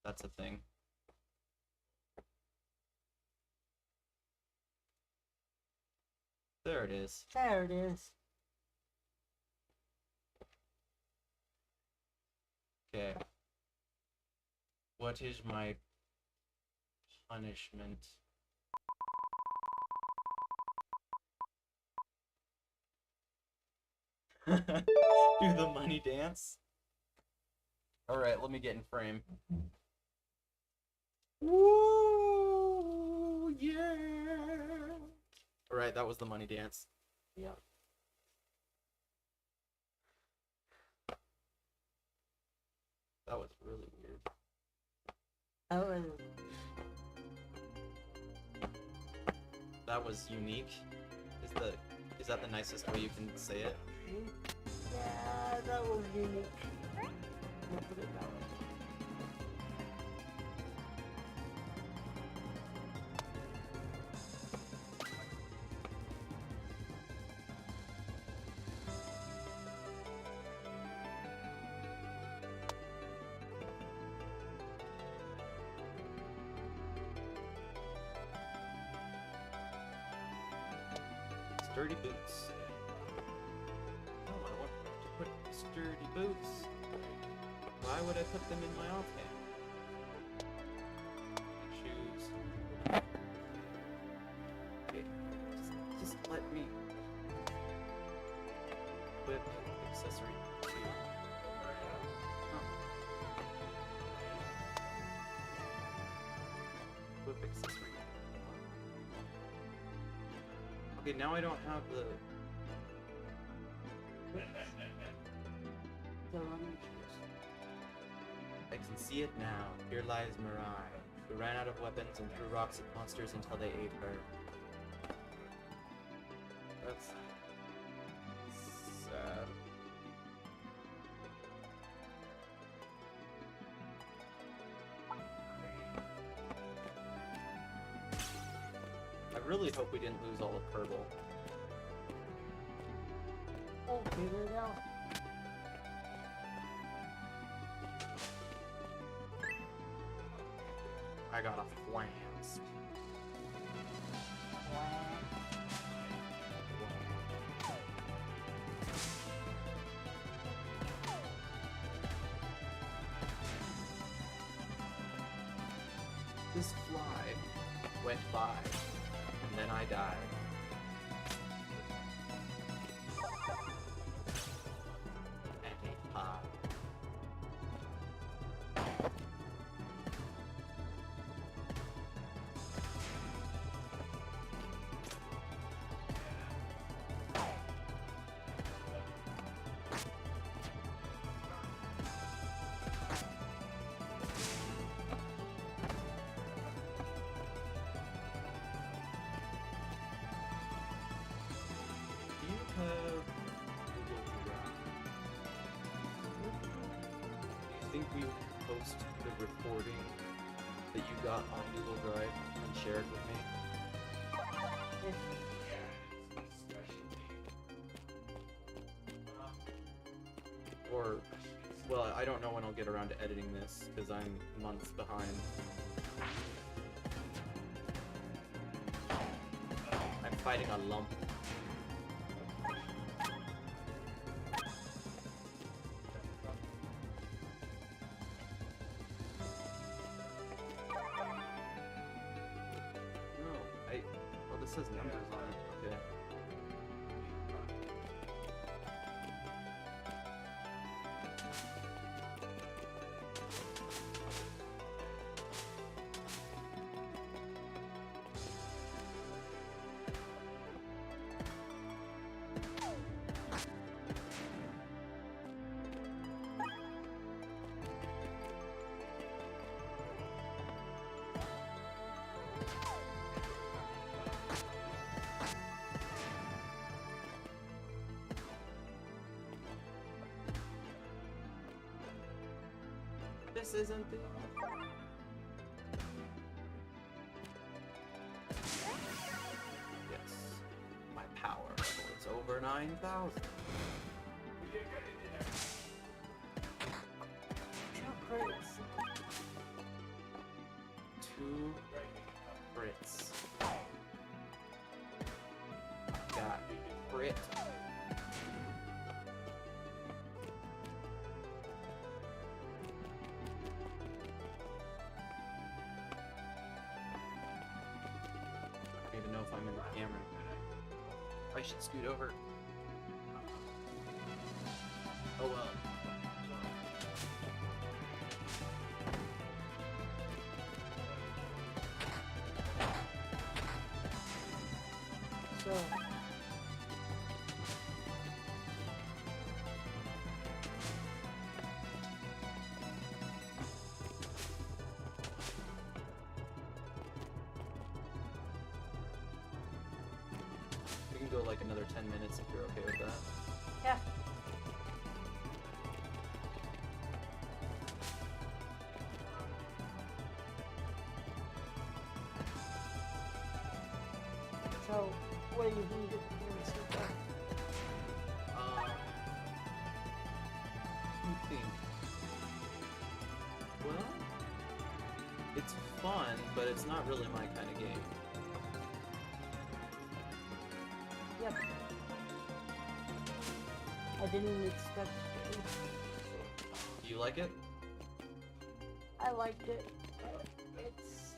that's a thing. There it is. There it is. Okay. What is my punishment? Do the money dance. Alright, let me get in frame. Woo! Yeah! Alright, that was the money dance. Yep. That was really weird. Oh, That was unique. Is that the nicest way you can say it? yeah, that was unique. We'll put it that way. Sturdy boots. No, I want to put sturdy boots. Why would I put them in my offhand? Shoes. Okay, just let me whip accessory 2. Whip accessory. Okay, now I don't have the. The running shoes. I can see it now. Here lies Mirai, who ran out of weapons and threw rocks at monsters until they ate her. That's sad. I really hope we didn't lose all of Kerbal. Oh, figure it out. I got a flask. This fly went by, and then I died. And a pie. Do you have Google Drive? Do you think we post the recording that you got on Google Drive and shared with me? Or, well, I don't know when I'll get around to editing this, because I'm months behind. I'm fighting a lump. No, well, this says numbers on it. Okay. This isn't the... Yes. My power level is over 9,000. Two crates. 2 crits. Got crit. I don't even know if I'm in the camera. I should scoot over. Oh well. So, We can go like another 10 minutes if you're okay with that. yeah. So, what do you think of the game so far? Let me think. Well, it's fun, but it's not really my kind of game. Yep. I didn't expect it. Do you like it? I liked it, but it's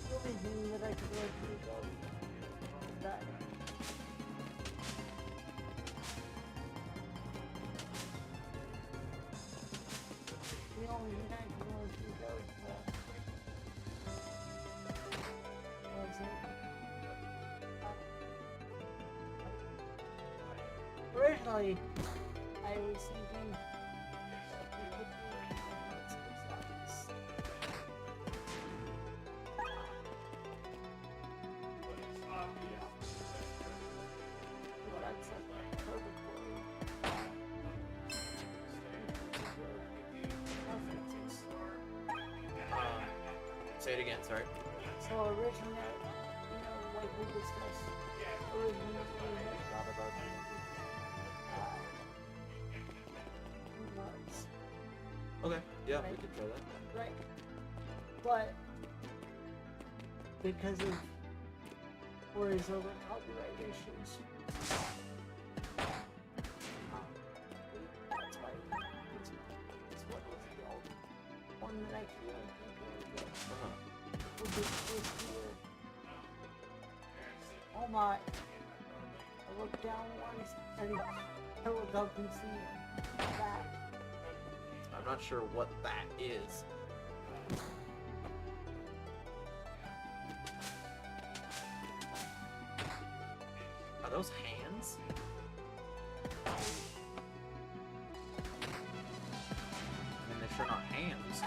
the only thing that I could really think of that the only thing I could really think of was originally I was thinking that we could do let's go but that's a perfect way. Say it again, sorry. So originally, like we discussed, originally we had thought about doing nuts, Okay, yeah, we Right. could try that. right? But because of voiceover copyright issues, that's why it's what was the old one that I can really think of. Uh-huh. We'll get this here. Oh my. I look down once and I look up and see that. I'm not sure what that is. Are those hands? I mean, they're sure not hams.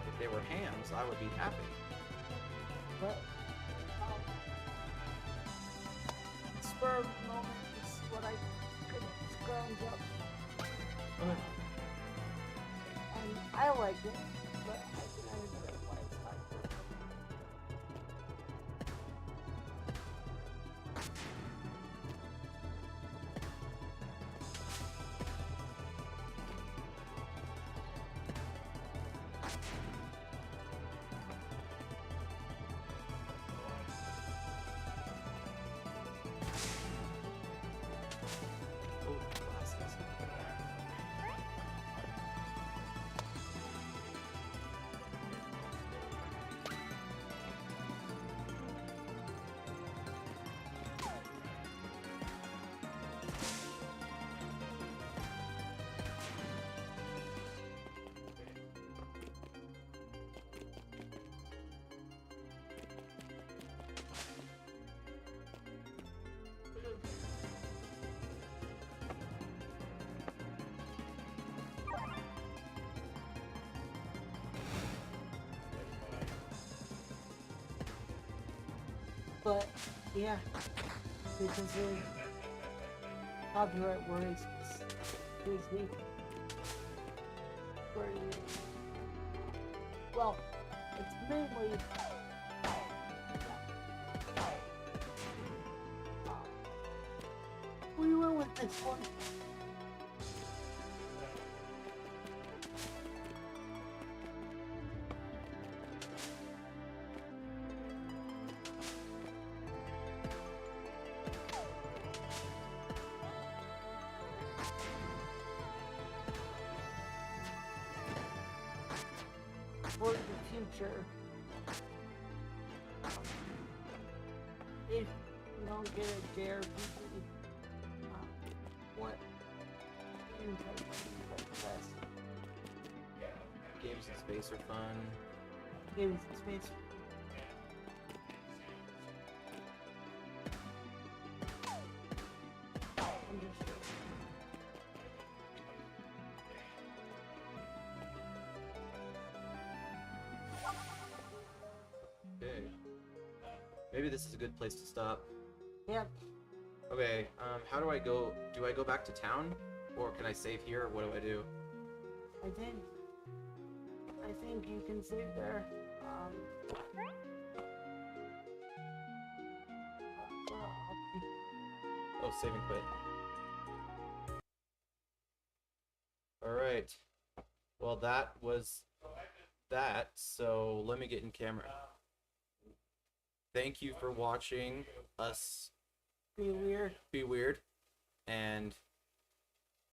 If they were hams, I would be happy. But spur of the moment is what I could scrounge up. Okay. And I like it, but I can understand why it's not good. Oh, glasses. But yeah, because of copyright worries, Disney. Well, it's mainly we went with this one. For the future, if you don't get a JRPG, what game type do you like best? Games in space are fun. Games in space. Understood. Okay. Maybe this is a good place to stop. Yep. Okay, how do I go? Do I go back to town? Or can I save here? What do I do? I think you can save there. Well, Oh, save and quit. Alright. Well, that was that, so let me get in camera. Thank you for watching us be weird. be weird, and